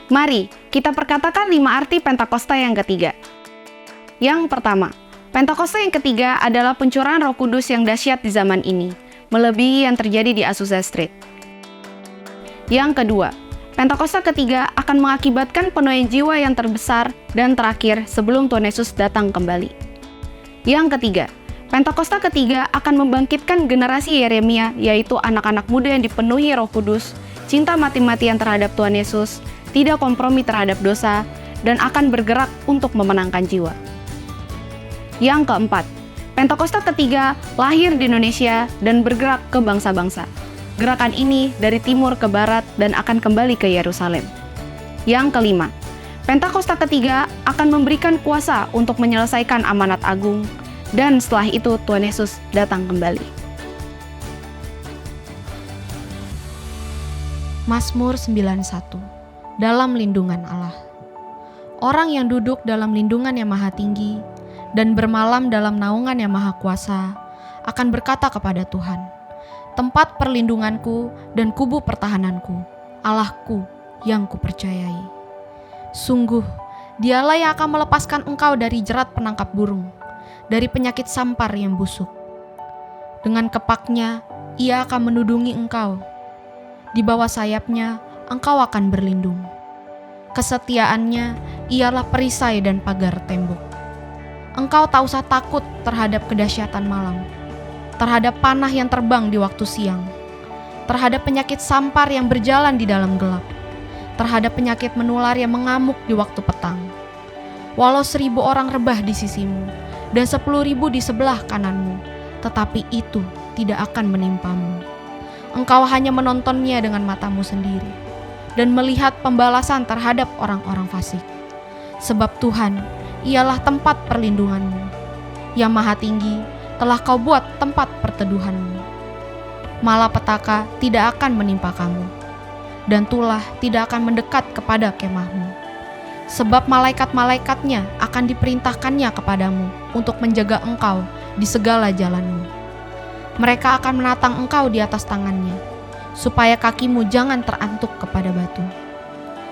Mari kita perkatakan 5 arti Pentakosta yang ketiga. Yang pertama, Pentakosta yang ketiga adalah pencurahan Roh Kudus yang dahsyat di zaman ini, melebihi yang terjadi di Azusa Street. Yang kedua, Pentakosta ketiga akan mengakibatkan penuaian jiwa yang terbesar dan terakhir sebelum Tuhan Yesus datang kembali. Yang ketiga, Pentakosta ketiga akan membangkitkan generasi Yeremia, yaitu anak-anak muda yang dipenuhi Roh Kudus, cinta mati-matian terhadap Tuhan Yesus, tidak kompromi terhadap dosa, dan akan bergerak untuk memenangkan jiwa. Yang keempat, Pentakosta ketiga lahir di Indonesia dan bergerak ke bangsa-bangsa. Gerakan ini dari timur ke barat dan akan kembali ke Yerusalem. Yang kelima, Pentakosta ketiga akan memberikan kuasa untuk menyelesaikan amanat agung, dan setelah itu Tuhan Yesus datang kembali. Mazmur 91. Dalam lindungan Allah. Orang yang duduk dalam lindungan yang maha tinggi dan bermalam dalam naungan yang maha kuasa akan berkata kepada Tuhan, tempat perlindunganku dan kubu pertahananku, Allahku yang kupercayai. Sungguh, dialah yang akan melepaskan engkau dari jerat penangkap burung, dari penyakit sampar yang busuk. Dengan kepaknya, ia akan menudungi engkau. Di bawah sayapnya, engkau akan berlindung. Kesetiaannya ialah perisai dan pagar tembok. Engkau tak usah takut terhadap kedahsyatan malam, terhadap panah yang terbang di waktu siang, terhadap penyakit sampar yang berjalan di dalam gelap, terhadap penyakit menular yang mengamuk di waktu petang. Walau 1.000 orang rebah di sisimu, dan 10.000 di sebelah kananmu, tetapi itu tidak akan menimpamu. Engkau hanya menontonnya dengan matamu sendiri, dan melihat pembalasan terhadap orang-orang fasik. Sebab Tuhan, ialah tempat perlindunganmu. Yang maha tinggi, telah kau buat tempat perteduhanmu. Malapetaka tidak akan menimpa kamu, dan tulah tidak akan mendekat kepada kemahmu. Sebab malaikat-malaikatnya akan diperintahkannya kepadamu untuk menjaga engkau di segala jalanmu. Mereka akan menatang engkau di atas tangannya, supaya kakimu jangan terantuk kepada batu.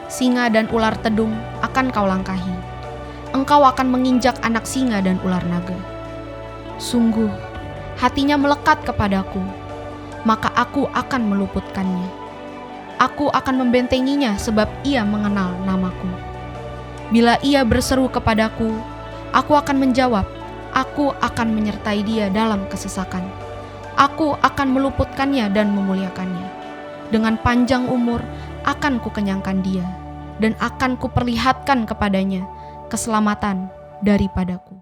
Singa dan ular tedung akan kau langkahi. Engkau akan menginjak anak singa dan ular naga. Sungguh, hatinya melekat kepadaku, maka aku akan meluputkannya. Aku akan membentenginya sebab ia mengenal namaku. Bila ia berseru kepadaku, aku akan menjawab. Aku akan menyertai dia dalam kesesakan. Aku akan meluputkannya dan memuliakannya. Dengan panjang umur akan kukenyangkan dia, dan akan kuperlihatkan kepadanya keselamatan daripadaku.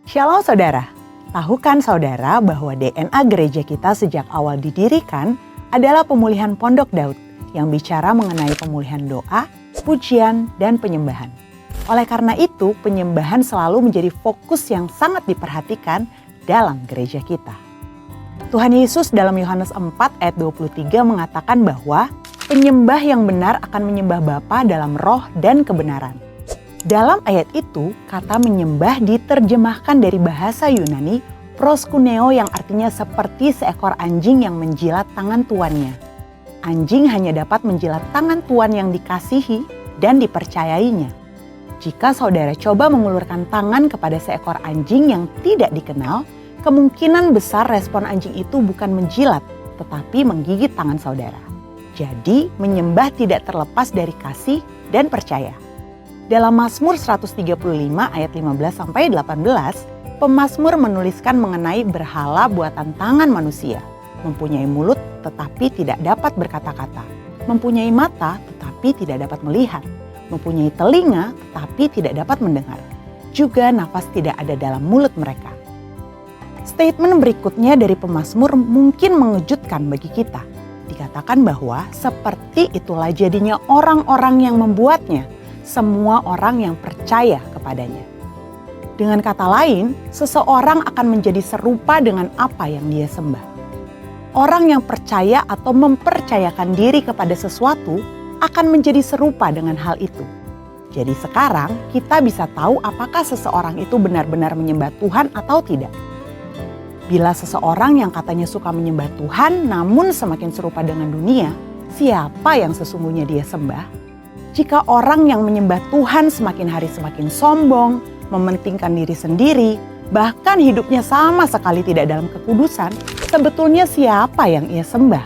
Shalom saudara, tahukan saudara bahwa DNA gereja kita sejak awal didirikan adalah pemulihan Pondok Daud yang bicara mengenai pemulihan doa, pujian, dan penyembahan. Oleh karena itu, penyembahan selalu menjadi fokus yang sangat diperhatikan dalam gereja kita. Tuhan Yesus dalam Yohanes 4 ayat 23 mengatakan bahwa penyembah yang benar akan menyembah Bapa dalam roh dan kebenaran. Dalam ayat itu, kata menyembah diterjemahkan dari bahasa Yunani proskuneo yang artinya seperti seekor anjing yang menjilat tangan tuannya. Anjing hanya dapat menjilat tangan tuan yang dikasihi dan dipercayainya. Jika saudara coba mengulurkan tangan kepada seekor anjing yang tidak dikenal, kemungkinan besar respon anjing itu bukan menjilat, tetapi menggigit tangan saudara. Jadi, menyembah tidak terlepas dari kasih dan percaya. Dalam Mazmur 135 ayat 15-18, pemazmur menuliskan mengenai berhala buatan tangan manusia, mempunyai mulut tetapi tidak dapat berkata-kata, mempunyai mata tetapi tidak dapat melihat, mempunyai telinga tetapi tidak dapat mendengar, juga nafas tidak ada dalam mulut mereka. Statement berikutnya dari pemazmur mungkin mengejutkan bagi kita. Dikatakan bahwa seperti itulah jadinya orang-orang yang membuatnya, semua orang yang percaya kepadanya. Dengan kata lain, seseorang akan menjadi serupa dengan apa yang dia sembah. Orang yang percaya atau mempercayakan diri kepada sesuatu akan menjadi serupa dengan hal itu. Jadi sekarang kita bisa tahu apakah seseorang itu benar-benar menyembah Tuhan atau tidak. Bila seseorang yang katanya suka menyembah Tuhan namun semakin serupa dengan dunia, siapa yang sesungguhnya dia sembah? Jika orang yang menyembah Tuhan semakin hari semakin sombong, mementingkan diri sendiri, bahkan hidupnya sama sekali tidak dalam kekudusan, sebetulnya siapa yang ia sembah?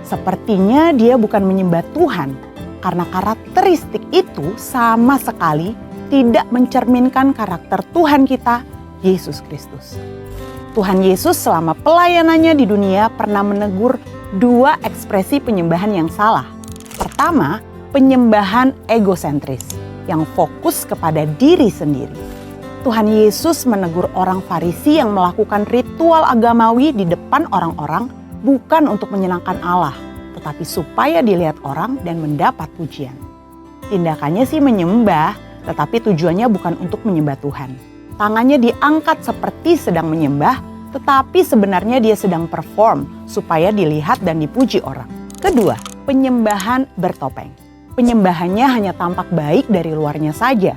Sepertinya dia bukan menyembah Tuhan, karena karakteristik itu sama sekali tidak mencerminkan karakter Tuhan kita, Yesus Kristus. Tuhan Yesus selama pelayanannya di dunia pernah menegur dua ekspresi penyembahan yang salah. Pertama, penyembahan egosentris yang fokus kepada diri sendiri. Tuhan Yesus menegur orang Farisi yang melakukan ritual agamawi di depan orang-orang bukan untuk menyenangkan Allah, tetapi supaya dilihat orang dan mendapat pujian. Tindakannya sih menyembah, tetapi tujuannya bukan untuk menyembah Tuhan. Tangannya diangkat seperti sedang menyembah, tetapi sebenarnya dia sedang perform supaya dilihat dan dipuji orang. Kedua, penyembahan bertopeng. Penyembahannya hanya tampak baik dari luarnya saja.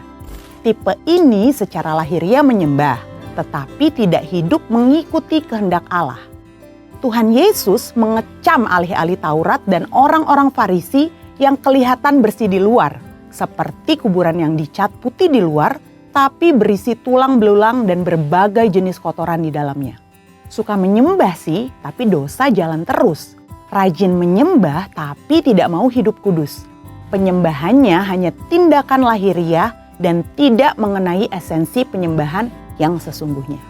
Tipe ini secara lahiriah menyembah, tetapi tidak hidup mengikuti kehendak Allah. Tuhan Yesus mengecam alih-alih Taurat dan orang-orang Farisi yang kelihatan bersih di luar, seperti kuburan yang dicat putih di luar, tapi berisi tulang belulang dan berbagai jenis kotoran di dalamnya. Suka menyembah sih, tapi dosa jalan terus. Rajin menyembah, tapi tidak mau hidup kudus. Penyembahannya hanya tindakan lahiriah dan tidak mengenai esensi penyembahan yang sesungguhnya.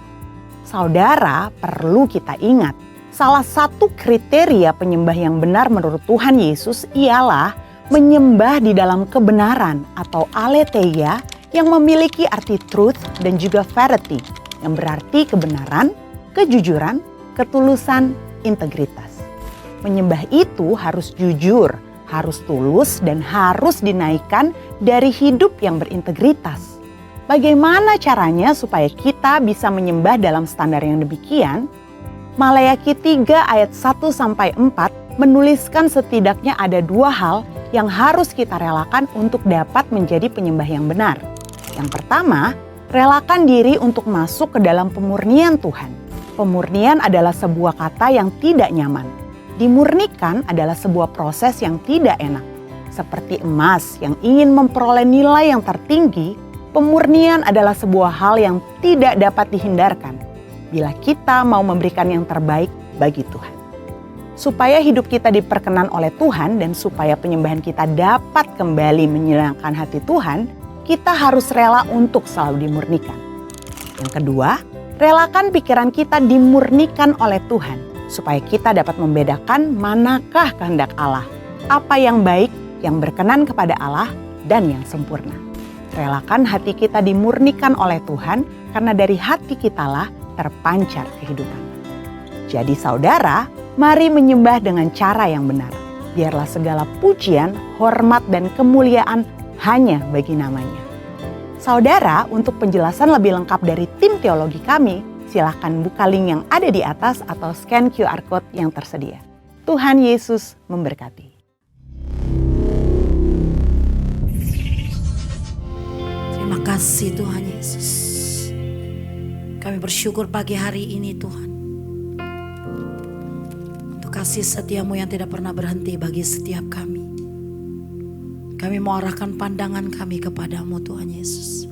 Saudara, perlu kita ingat, salah satu kriteria penyembah yang benar menurut Tuhan Yesus ialah menyembah di dalam kebenaran atau aletheia yang memiliki arti truth dan juga verity, yang berarti kebenaran, kejujuran, ketulusan, integritas. Menyembah itu harus jujur, harus tulus, dan harus dinaikkan dari hidup yang berintegritas. Bagaimana caranya supaya kita bisa menyembah dalam standar yang demikian? Maleakhi 3 ayat 1-4 menuliskan setidaknya ada dua hal yang harus kita relakan untuk dapat menjadi penyembah yang benar. Yang pertama, relakan diri untuk masuk ke dalam pemurnian Tuhan. Pemurnian adalah sebuah kata yang tidak nyaman. Dimurnikan adalah sebuah proses yang tidak enak. Seperti emas yang ingin memperoleh nilai yang tertinggi, pemurnian adalah sebuah hal yang tidak dapat dihindarkan bila kita mau memberikan yang terbaik bagi Tuhan. Supaya hidup kita diperkenan oleh Tuhan dan supaya penyembahan kita dapat kembali menyenangkan hati Tuhan, kita harus rela untuk selalu dimurnikan. Yang kedua, relakan pikiran kita dimurnikan oleh Tuhan supaya kita dapat membedakan manakah kehendak Allah, apa yang baik, yang berkenan kepada Allah, dan yang sempurna. Relakan hati kita dimurnikan oleh Tuhan karena dari hati kitalah terpancar kehidupan. Jadi saudara, mari menyembah dengan cara yang benar. Biarlah segala pujian, hormat, dan kemuliaan hanya bagi namanya. Saudara, untuk penjelasan lebih lengkap dari tim teologi kami, silahkan buka link yang ada di atas atau scan QR Code yang tersedia. Tuhan Yesus memberkati. Terima kasih Tuhan Yesus. Kami bersyukur pagi hari ini Tuhan. Untuk kasih setiamu yang tidak pernah berhenti bagi setiap kami. Kami mau arahkan pandangan kami kepadamu Tuhan Yesus.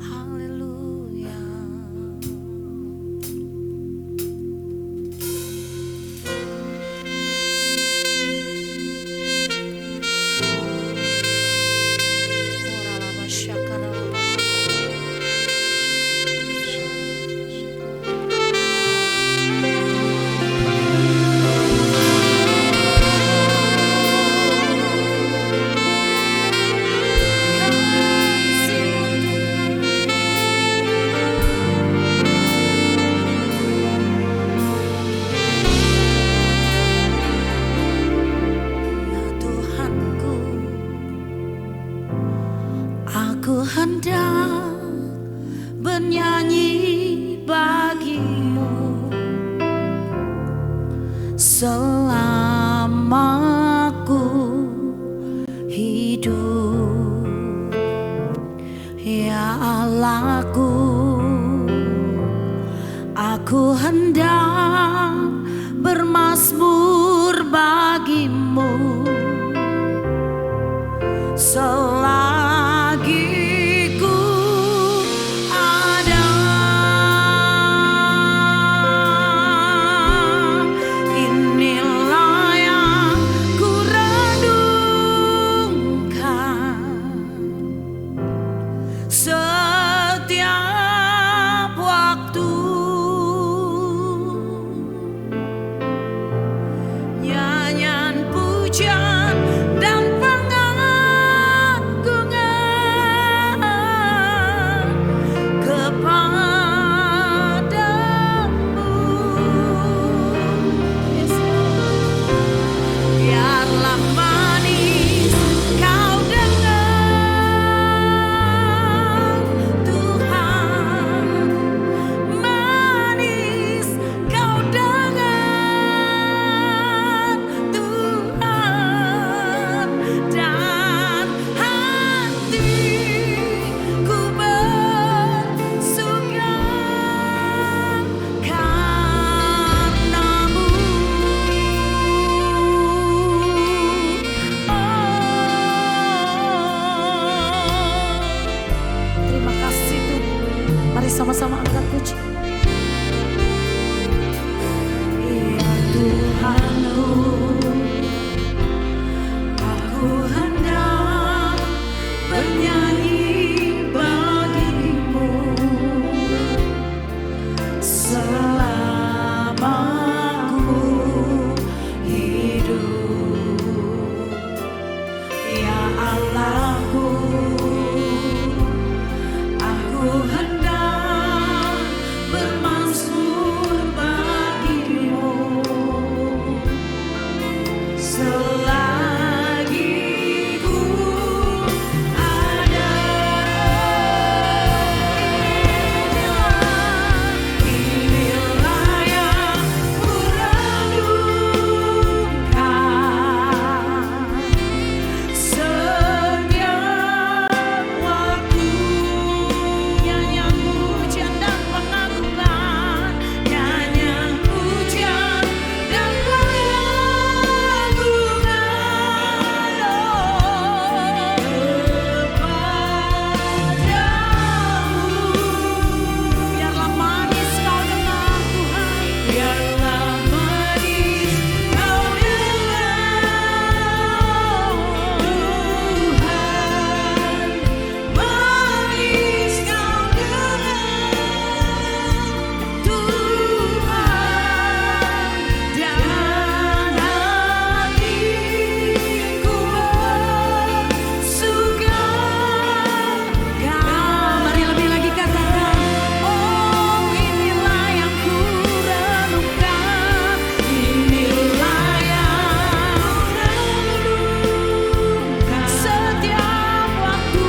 Haleluya. Aku hendak bernyanyi bagimu selama aku hidup, ya Allahku. Aku hendak bermazmur bagimu selagi ku ada. Inilah yang ku renungkan setiap waktu. Nyanyian pujian dan pengagungan kepadamu. Biarlah manis kau dengar Tuhan, manis kau dengar Tuhan, dan hatiku bersuka karenamu. Terima kasih Tuhan. Mari sama-sama angkat puji. Ya Tuhanku, aku hendak bernyanyi bagimu selama ku hidup. Ya Allahku, aku hendak bermazmur bagimu selagi ku ada. Inilah yang ku renungkan setiap waktu. Nyanyian pujian dan pengagungan, nyanyian pujian dan pengagungan kepadamu. Biarlah manis kau dengar Tuhan, biarlah manis kau dengar Tuhan, manis kau dengar Tuhan, dan hatiku bersuka. Mari lebih lagi katakan, oh inilah yang ku renungkan, inilah yang renungkan setiap waktu,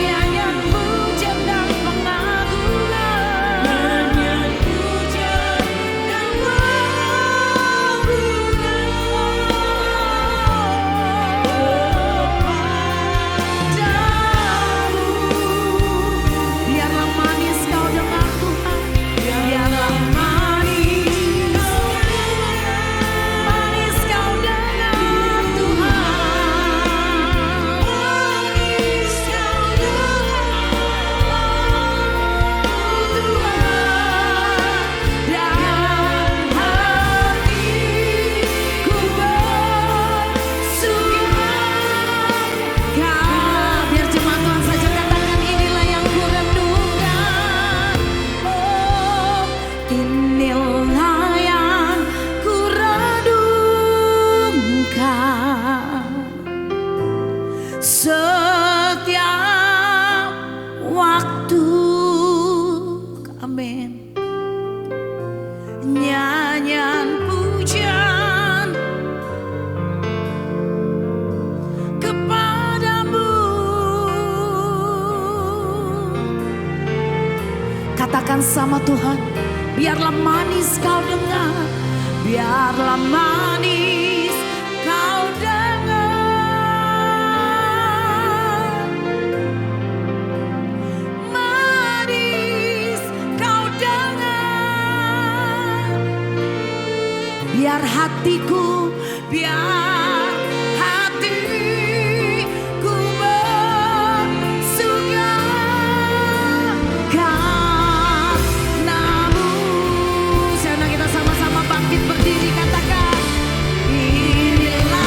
nyanyian pujian dan pengagungan, nyanyian pujian dan pengagungan kepadamu. Biarlah manis kau dengar Tuhan, biarlah manis kau dengar Tuhan, manis kau dengar Tuhan, dan hatiku bersuka. Biar jemaat Tuhan saja katakan, inilah yang ku renungkan. Oh, inilah yang ku renungkan setiap waktu. Amin. Nyanyian pujian kepadamu. Katakan sama Tuhan, biarlah manis kau dengar, biarlah manis kau dengar, manis kau dengar. Biar hatiku biar hatiku bersuka karenamu. Sekarang kita sama-sama bangkit berdiri, katakan, inilah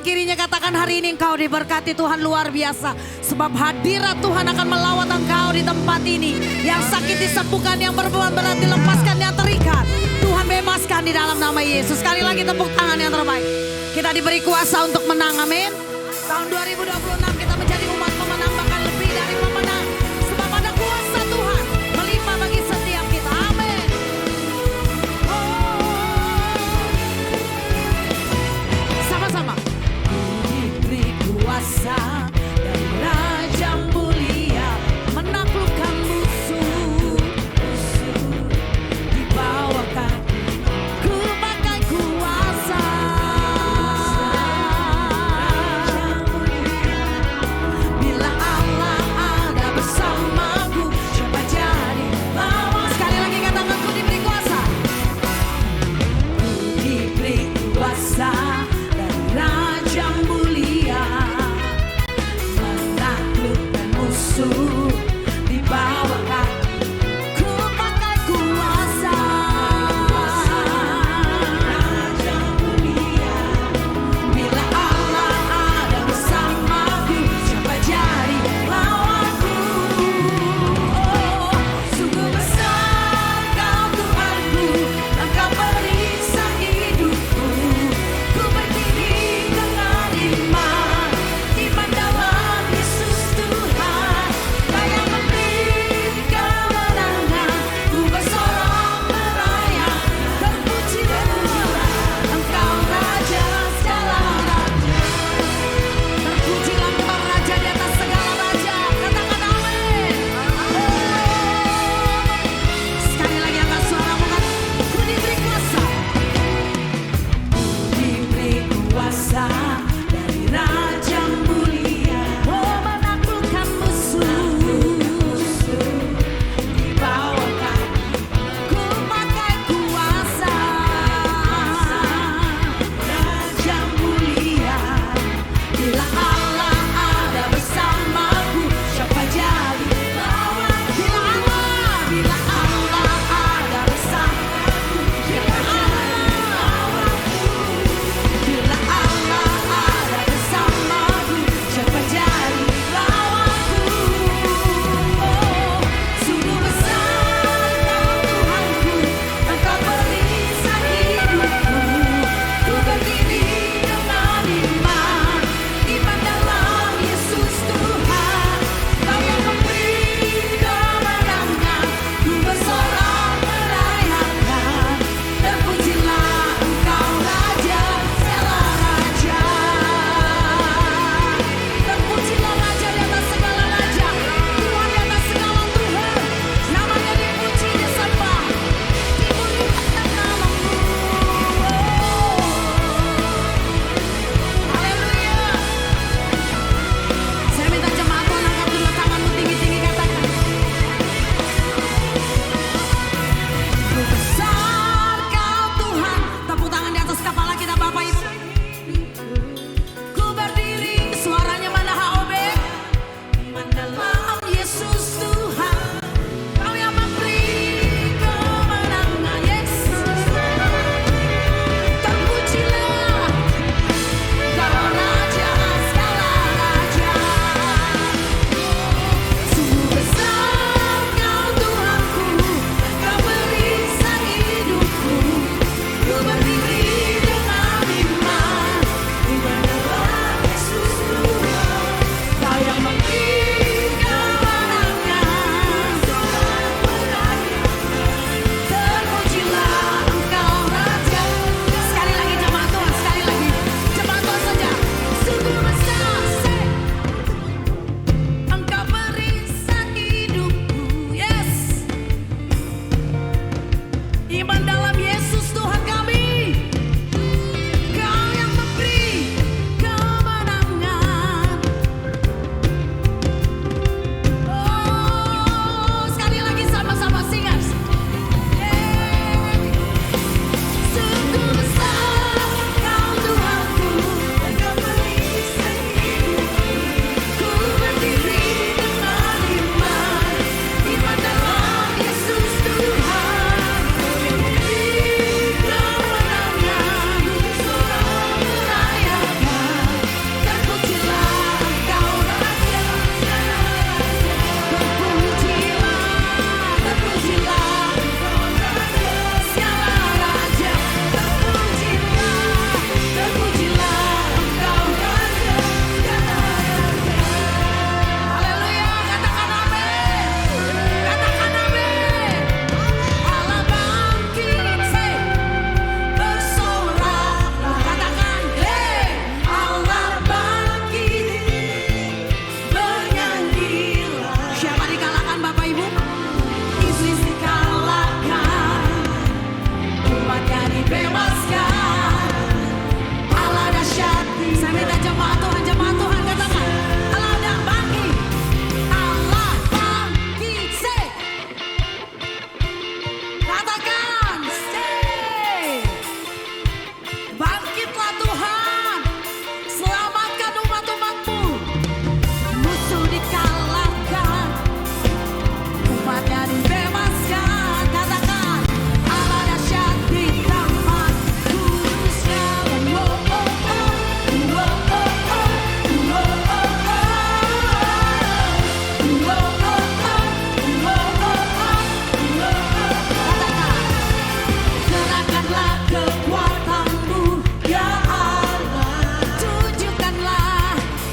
kirinya, katakan hari ini engkau diberkati Tuhan luar biasa. Sebab hadirat Tuhan akan melawat engkau di tempat ini. Yang sakit disembuhkan, yang berbeban berat dilepaskan, yang terikat Tuhan bebaskan di dalam nama Yesus. Sekali lagi tepuk tangan yang terbaik. Kita diberi kuasa untuk menang, amin. Tahun 2026 kita menjadi umat pemenang, bahkan lebih dari pemenang. Sebab ada kuasa Tuhan melimpah bagi setiap kita, amin. Sama-sama. Diberi kuasa dari Raja mulia menaklukkan musuh di bawah kakiku pakai kuasa. iman dalam Yesus Tuhan kami. Kau yang memberi kemenangan. Oh, sekali lagi sama-sama singers. Sungguh besar Kau Tuhanku, Engkau perisai hidupku. Ku berdiri dengan iman, iman dalam Yesus Tuhan. Kemenangan, suara merayakan, terpujilah Engkau Raja. Terpujilah Engkau Raja, segala raja. Terpujilah Engkau Raja, segala raja. Haleluya, katakan amin. Katakan amin. Allah bangkit, say, bersoraklah. Katakan, hey, Allah bangkit, bernyanyilah. Siapa dikalahkan Bapak Ibu? Iblis dikalahkan, umatnya dibebaskan. Allah dahsyat. Saya minta jemaat Tuhan katakan, Allah dah bangkit. Allah bangkit, say. Katakan, say. Bangkitlah Tuhan, selamatkan umat-umat-Mu. Musuh dikalahkan, umatnya dibebaskan. Katakan, Allah dahsyat di tempat kudusnya. Oh, oh, oh. Oh, oh, oh. Oh, oh, oh. Oh, oh, oh. Oh, oh, oh. Katakan, serahkanlah kekuatan-Mu, ya Allah.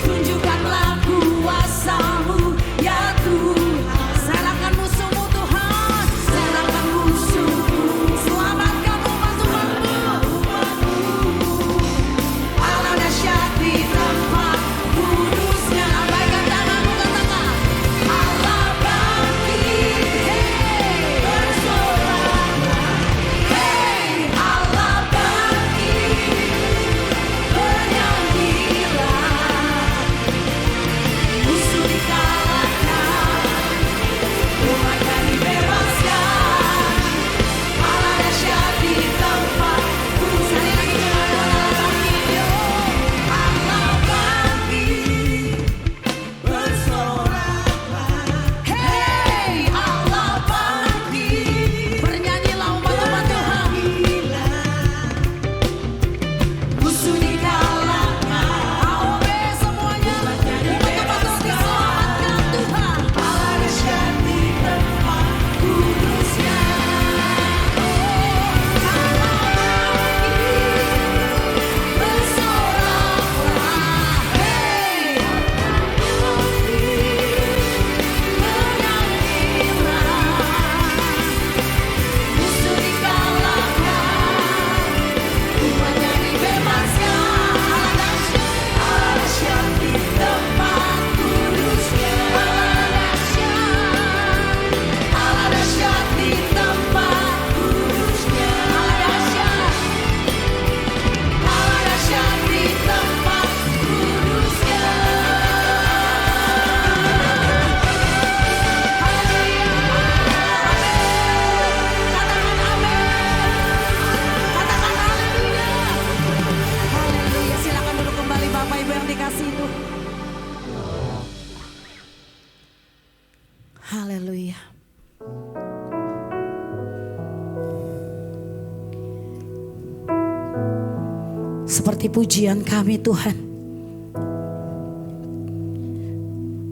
Tunjukkanlah kuasa-Mu, ya Tuhan. Serahkan musuh-Mu Tuhan, serahkan musuh-Mu. Selamatkan umat-umat-Mu. Allah dahsyat di tempat kudusnya. Lambaikan tanganmu, katakan, Allah bangkit, hey, bersoraklah. Hey, Allah bangkit, bernyanyilah. Musuh dikalahkan, umatnya dibebaskan. Allah dahsyat di tempat kudusnya. Sekali lagi Allah bangkit, bersoraklah. Hey, Allah bangkit, bernyanyilah umat-umat Tuhan. Musuh dikalahkan, AOB semuanya, umat-umat Tuhan diselamatkan Tuhan. Allah dahsyat di tempat kudusnya. Allah bangkit, bersoraklah. Hey, musuh dikalahkan, umatnya dibebaskan. Allah dahsyat di tempat kudusnya. Allah dahsyat di tempat kudusnya. Allah dahsyat di tempat kudusnya. Haleluya, amin. Katakan amin. Katakan haleluya. Haleluya, silakan duduk kembali Bapak Ibu yang dikasihi Tuhan. Haleluya. Seperti pujian kami Tuhan,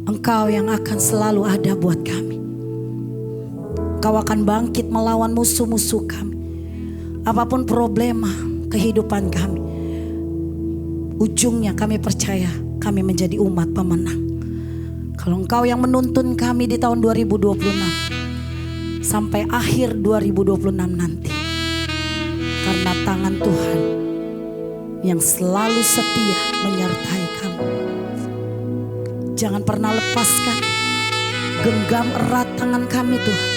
Engkau yang akan selalu ada buat kami. Engkau akan bangkit melawan musuh-musuh kami. Apapun problema kehidupan kami, ujungnya kami percaya kami menjadi umat pemenang. Kalau Engkau yang menuntun kami di tahun 2026 sampai akhir 2026 nanti, karena tangan Tuhan yang selalu setia menyertai kami. Jangan pernah lepaskan, genggam erat tangan kami Tuhan.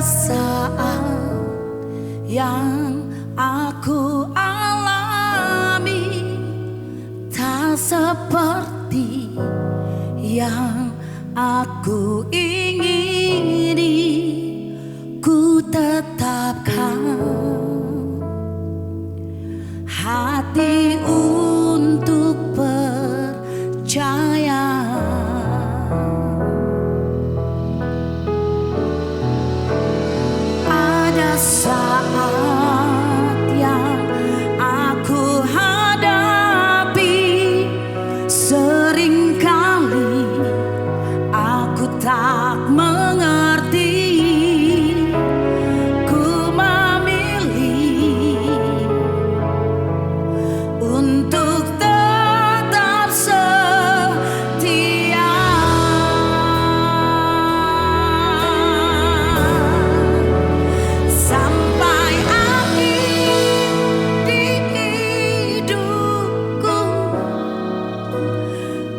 saat yang aku alami tak seperti yang aku ingini, ku tetapkan hati untuk percaya. Ada saat yang aku hadapi, seringkali aku tak mengerti, ku memilih untuk tetap setia. Sampai akhir hidupku,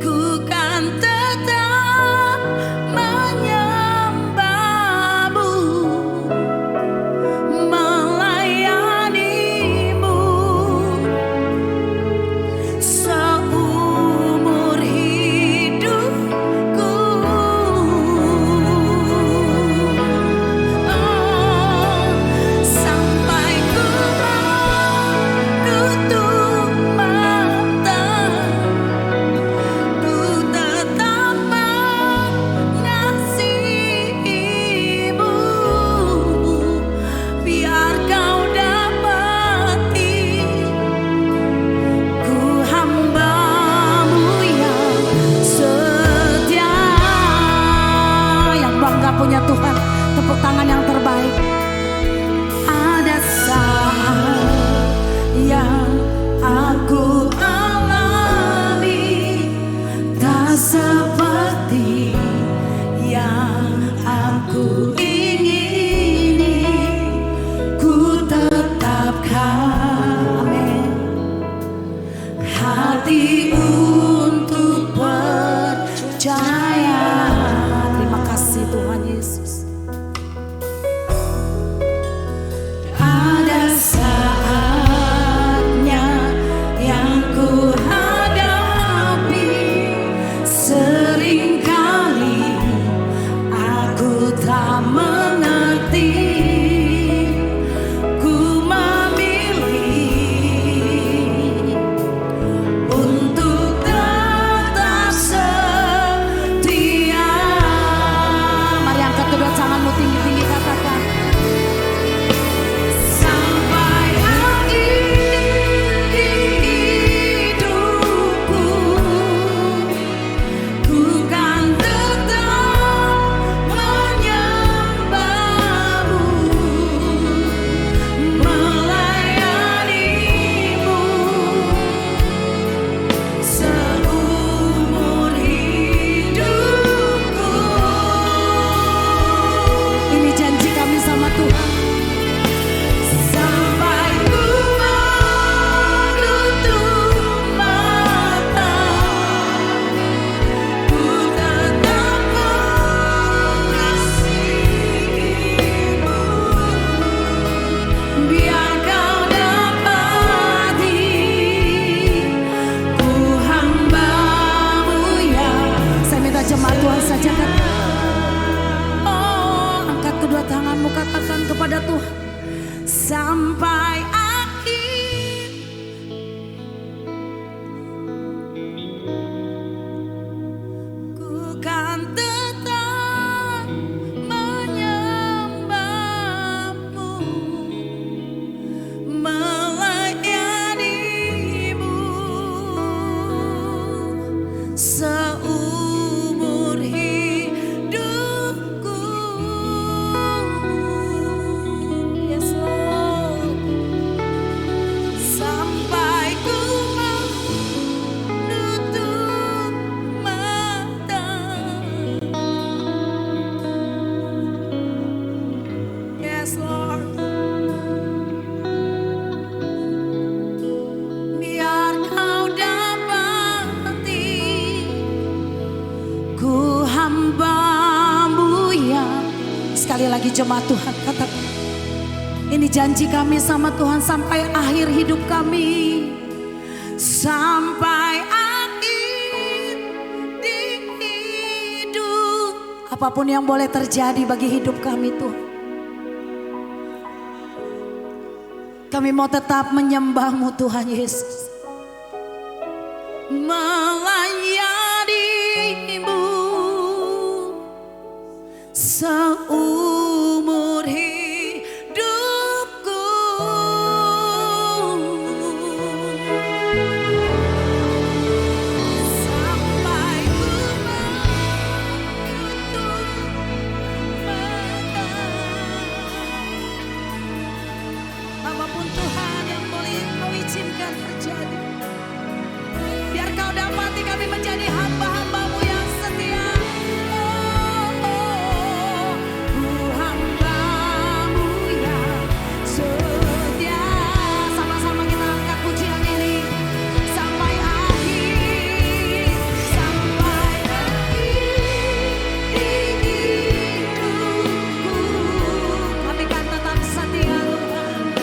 ku kan tetap menyembahmu, melayanimu seumur hidupku. Sampai ku menutup mata, ku tetap mengasihimu, biar kau dapati ku hambamu yang setia. Yang bangga punya Tuhan, tepuk tangan yang terbaik. Ada saat yang aku alami tak seperti yang aku ingini, ku tetapkan hati untuk percaya. Terima kasih Tuhan Yesus. Ada saatnya yang ku hadapi, seringkali aku tak mengerti, ku memilih untuk tetap setia. Mari angkat kedua tanganmu tinggi-tinggi, katakan. Sampai akhir hidupku, ku kan tetap menyembahmu, melayanimu seumur hidupku. Ini janji kami sama Tuhan. Sampai ku menutup mata, ku tetap mengasihimu, biar kau dapati ku hambamu yang. Saya minta jemaat Tuhan saja angkat kedua tanganmu, katakan kepada Tuhan. Sampai akhir ku kan tetap menyembahmu, melayanimu seumur hidupku. Yes Lord. sekali lagi jemaat Tuhan, katakan. Ini janji kami sama Tuhan sampai akhir hidup kami. Sampai akhir di hidup. Apapun yang boleh terjadi bagi hidup kami Tuhan. Kami mau tetap menyembah-Mu Tuhan Yesus. Melayani-Mu seumur hidupku. Sampai ku menutup mata. Apapun Tuhan yang boleh Kau izinkan terjadi, biar Kau dapati kami menjadi hamba-hamba-Mu yang setia. Ku hamba-Mu yang setia. Sama-sama kita angkat pujian ini. Sampai akhir, sampai akhir di hidupku. Kami kan tetap setia Tuhan.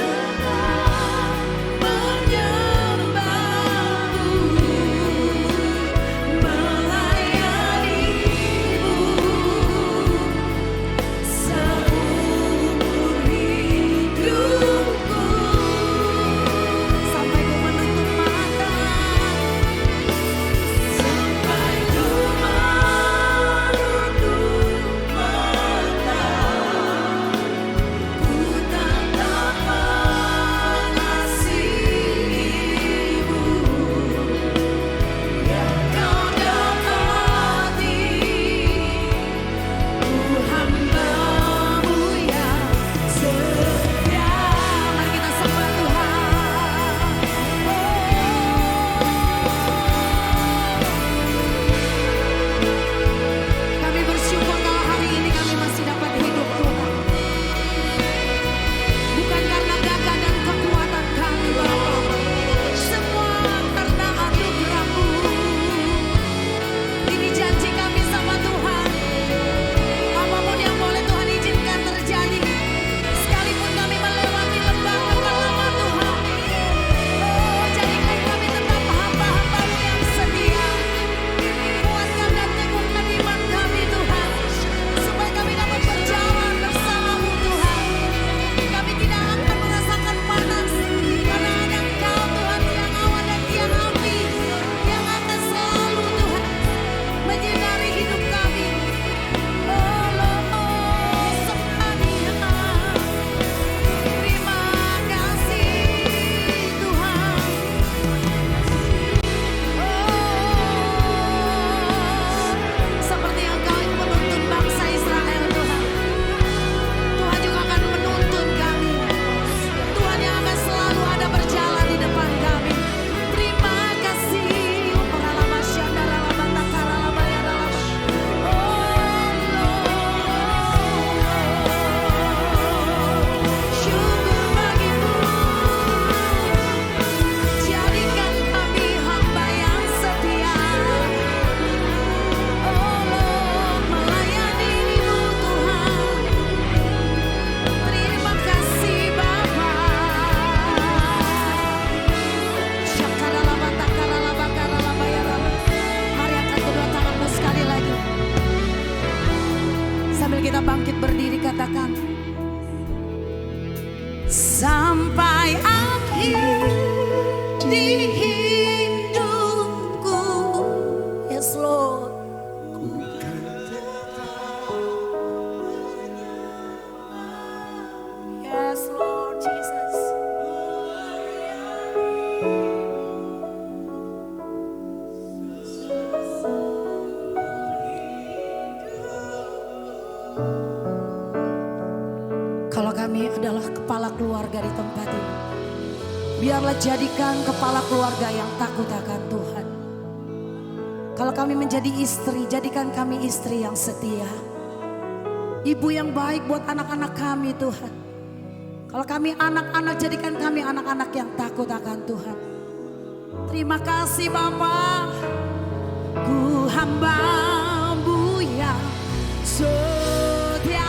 Kami bersyukur kalau hari ini kami masih dapat hidup Tuhan. Bukan karena gagah dan kekuatan kami Bapa, semua karena anugerah-Mu. Ini janji kami sama Tuhan. Apapun yang boleh Tuhan izinkan terjadi, sekalipun kami melewati lembah kekelaman Tuhan, jadikan kami tetap hamba-hamba-Mu yang setia. Kuatkan dan teguhkan iman kami Tuhan, supaya kami dapat berjalan bersama-Mu Tuhan. Kami tidak akan merasakan panas, karena ada Engkau Tuhan, tiang awan dan tiang api, yang akan selalu Tuhan menyinari hidup kami. Terima kasih Tuhan. Seperti yang Kau menuntun bangsa Israel Tuhan, Tuhan juga akan menuntun kami. Tuhan yang akan selalu ada berjalan di depan kami. Terima kasih. Syukur bagimu. Jadikan kami hamba yang setia. Melayani-Mu Tuhan. Terima kasih Bapa. Mari angkat kedua tanganmu sekali lagi. Sambil kita bangkit berdiri, katakan. Sampai akhir di hidupku. Yes Lord. Yes Lord Jesus. Kalau kami adalah kepala keluarga di tempat ini, biarlah jadikan kepala keluarga yang takut akan Tuhan. Kalau kami menjadi istri, jadikan kami istri yang setia. Ibu yang baik buat anak-anak kami Tuhan. Kalau kami anak-anak, jadikan kami anak-anak yang takut akan Tuhan. Terima kasih Bapa. Ku hamba-Mu yang setia.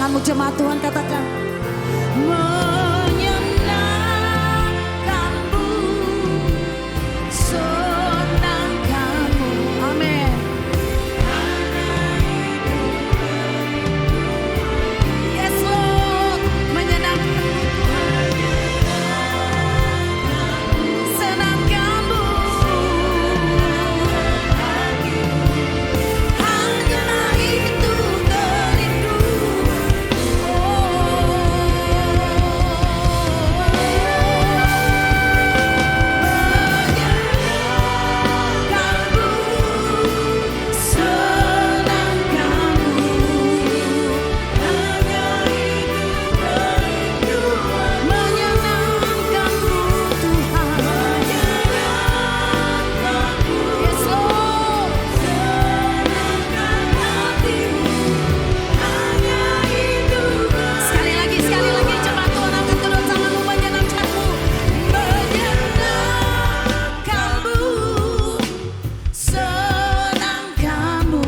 tanganmu jemaat Tuhan, katakan. Menyenangkanmu, senangkanmu. Amin. Yes Lord, menyenangkanmu, senangkanmu. Hanya itu kerindu. Sekali lagi jemaat Tuhan, angkat kedua tanganmu, menyenangkanmu. Menyenangkanmu, senangkanmu.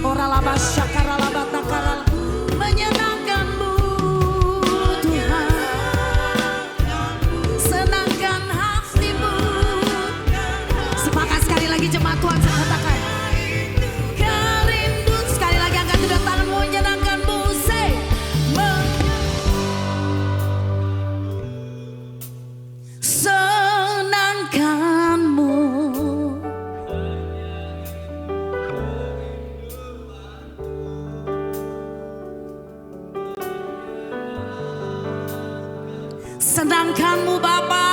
Ora laba syakara laba takara. Menyenangkanmu Tuhan, senangkan hatimu. Sepakat sekali lagi jemaat Tuhan, saya katakan. Kerindu, sekali lagi angkat kedua tanganmu, menyenangkanmu. Say, senangkanmu. Senangkanmu Bapa.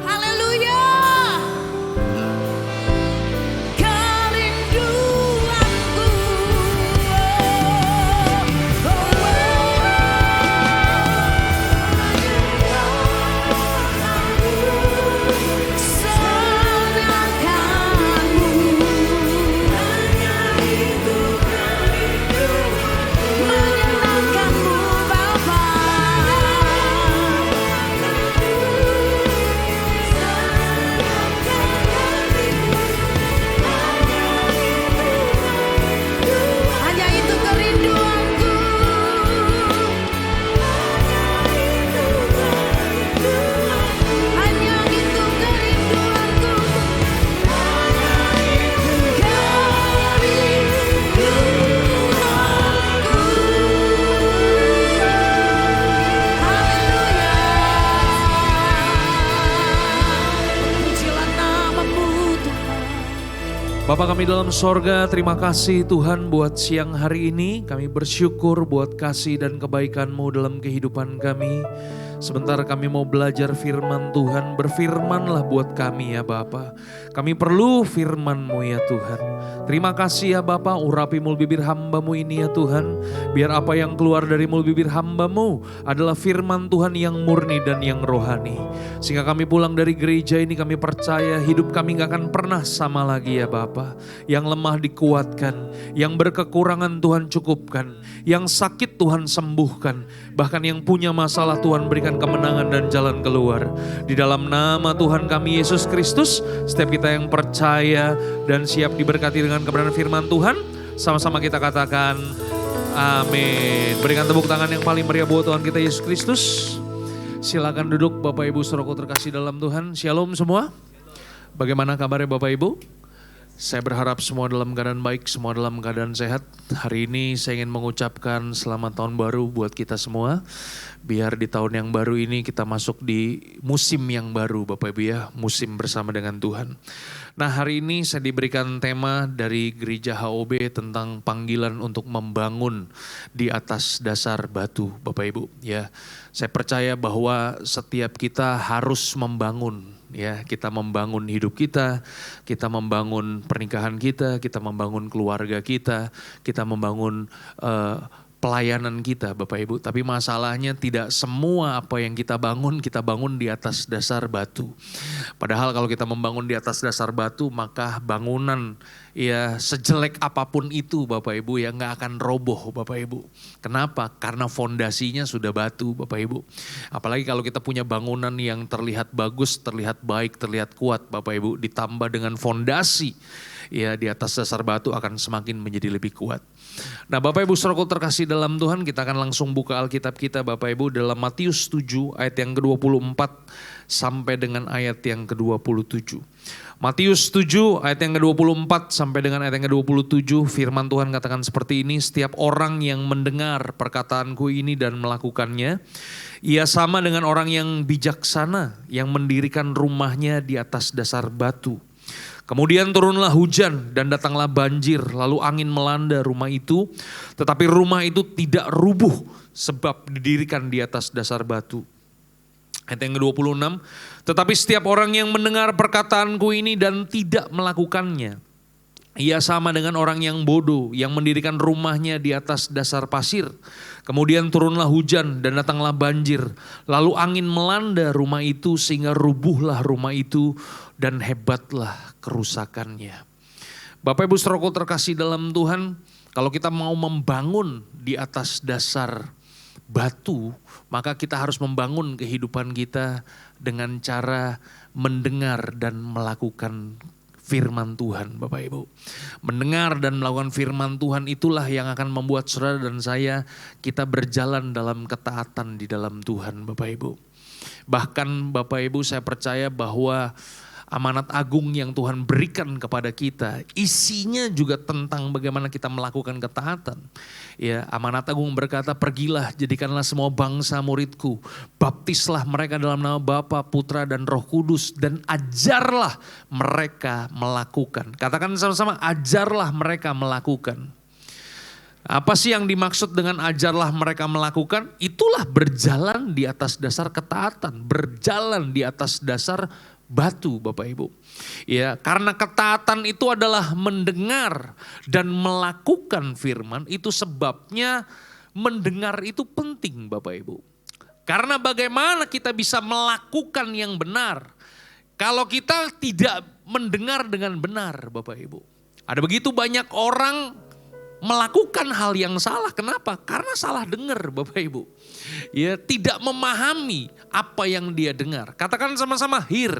Haleluya. Kerinduanku. Senangkanmu. Menyenangkanmu Bapa. Hanya itu kerinduanku. Hanya itu kerinduanku. Haleluya. Pujilah namamu Tuhan. Bapa kami dalam sorga, terima kasih Tuhan buat siang hari ini. Kami bersyukur buat kasih dan kebaikan-Mu dalam kehidupan kami. Sebentar kami mau belajar firman Tuhan, berfirmanlah buat kami ya Bapa. Kami perlu firman-Mu ya Tuhan. Terima kasih ya Bapa, urapi mulut bibir hamba-Mu ini ya Tuhan. Biar apa yang keluar dari mulut bibir hamba-Mu adalah firman Tuhan yang murni dan yang rohani. Sehingga kami pulang dari gereja ini kami percaya hidup kami gak akan pernah sama lagi ya Bapa. Yang lemah dikuatkan, yang berkekurangan Tuhan cukupkan, yang sakit Tuhan sembuhkan. Bahkan yang punya masalah Tuhan berikan kemenangan dan jalan keluar. Di dalam nama Tuhan kami Yesus Kristus, setiap kita yang percaya dan siap diberkati dengan kebenaran firman Tuhan, sama-sama kita katakan amin. Berikan tepuk tangan yang paling meriah buat Tuhan kita Yesus Kristus. Silakan duduk Bapak Ibu saudaraku terkasih dalam Tuhan. Shalom semua. Bagaimana kabarnya Bapak Ibu? Saya berharap semua dalam keadaan baik, semua dalam keadaan sehat. Hari ini saya ingin mengucapkan selamat tahun baru buat kita semua. Biar di tahun yang baru ini kita masuk di musim yang baru Bapak Ibu ya. Musim bersama dengan Tuhan. Nah hari ini saya diberikan tema dari Gereja HOB tentang panggilan untuk membangun di atas dasar batu Bapak Ibu ya. Saya percaya bahwa setiap kita harus membangun. Ya, kita membangun hidup kita membangun pernikahan kita membangun keluarga kita membangun pelayanan kita Bapak Ibu. Tapi masalahnya tidak semua apa yang kita bangun di atas dasar batu. Padahal kalau kita membangun di atas dasar batu maka bangunan ya sejelek apapun itu Bapak Ibu ya nggak akan roboh Bapak Ibu. Kenapa? Karena fondasinya sudah batu Bapak Ibu. Apalagi kalau kita punya bangunan yang terlihat bagus, terlihat baik, terlihat kuat Bapak Ibu. Ditambah dengan fondasi ya di atas dasar batu akan semakin menjadi lebih kuat. Nah Bapak Ibu saudaraku terkasih dalam Tuhan, kita akan langsung buka Alkitab kita Bapak Ibu dalam Matius 7 ayat yang ke-24 sampai dengan ayat yang ke-27. Matius 7 ayat yang ke-24 sampai dengan ayat yang ke-27, firman Tuhan katakan seperti ini, setiap orang yang mendengar perkataanku ini dan melakukannya, ia sama dengan orang yang bijaksana yang mendirikan rumahnya di atas dasar batu. Kemudian turunlah hujan dan datanglah banjir, lalu angin melanda rumah itu, tetapi rumah itu tidak rubuh sebab didirikan di atas dasar batu. Ayat yang ke-26, tetapi setiap orang yang mendengar perkataanku ini dan tidak melakukannya, ia sama dengan orang yang bodoh yang mendirikan rumahnya di atas dasar pasir. Kemudian turunlah hujan dan datanglah banjir, lalu angin melanda rumah itu sehingga rubuhlah rumah itu dan hebatlah kerusakannya. Bapak Ibu saudaraku terkasih dalam Tuhan, kalau kita mau membangun di atas dasar batu, maka kita harus membangun kehidupan kita dengan cara mendengar dan melakukan firman Tuhan Bapak Ibu. Mendengar dan melakukan firman Tuhan itulah yang akan membuat saudara dan saya kita berjalan dalam ketaatan di dalam Tuhan Bapak Ibu. Bahkan Bapak Ibu saya percaya bahwa amanat agung yang Tuhan berikan kepada kita, isinya juga tentang bagaimana kita melakukan ketaatan. Ya, amanat agung berkata, pergilah jadikanlah semua bangsa muridku, baptislah mereka dalam nama Bapa, Putra dan Roh Kudus, dan ajarlah mereka melakukan. Katakan sama-sama, ajarlah mereka melakukan. Apa sih yang dimaksud dengan ajarlah mereka melakukan? Itulah berjalan di atas dasar ketaatan, berjalan di atas dasar batu Bapak Ibu. Ya, karena ketaatan itu adalah mendengar dan melakukan firman, itu sebabnya mendengar itu penting Bapak Ibu. Karena bagaimana kita bisa melakukan yang benar kalau kita tidak mendengar dengan benar Bapak Ibu. Ada begitu banyak orang melakukan hal yang salah. Kenapa? Karena salah dengar Bapak Ibu. Ya, tidak memahami apa yang dia dengar. Katakan sama-sama hear.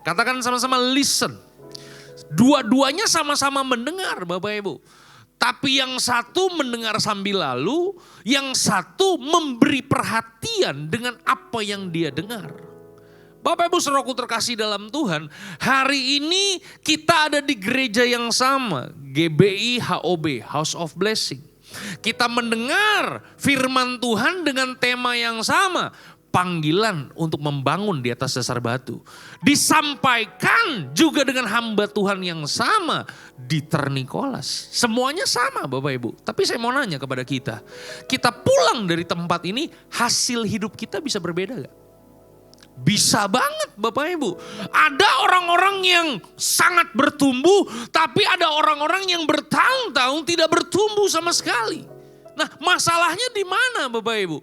Katakan sama-sama listen. Dua-duanya sama-sama mendengar Bapak Ibu. Tapi yang satu mendengar sambil lalu, yang satu memberi perhatian dengan apa yang dia dengar. Bapak Ibu saudaraku terkasih dalam Tuhan, hari ini kita ada di gereja yang sama, GBI HOB, House of Blessing. Kita mendengar firman Tuhan dengan tema yang sama, panggilan untuk membangun di atas dasar batu. Disampaikan juga dengan hamba Tuhan yang sama, Dieter Nicholas. Semuanya sama Bapak Ibu, tapi saya mau nanya kepada kita. Kita pulang dari tempat ini, hasil hidup kita bisa berbeda gak? Bisa banget Bapak Ibu. Ada orang-orang yang sangat bertumbuh, tapi ada orang-orang yang bertahun-tahun tidak bertumbuh sama sekali. Nah, masalahnya di mana Bapak Ibu?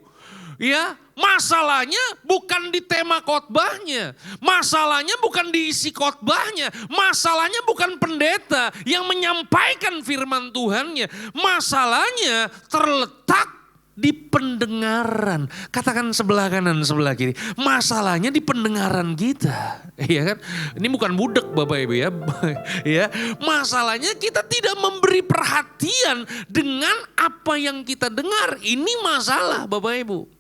Ya, masalahnya bukan di tema khotbahnya. Masalahnya bukan di isi khotbahnya. Masalahnya bukan pendeta yang menyampaikan firman Tuhannya. Masalahnya terletak di pendengaran. Katakan sebelah kanan, sebelah kiri. Masalahnya di pendengaran kita. Iya kan? Ini bukan budak Bapak Ibu ya. Ya, masalahnya kita tidak memberi perhatian dengan apa yang kita dengar. Ini masalah Bapak Ibu.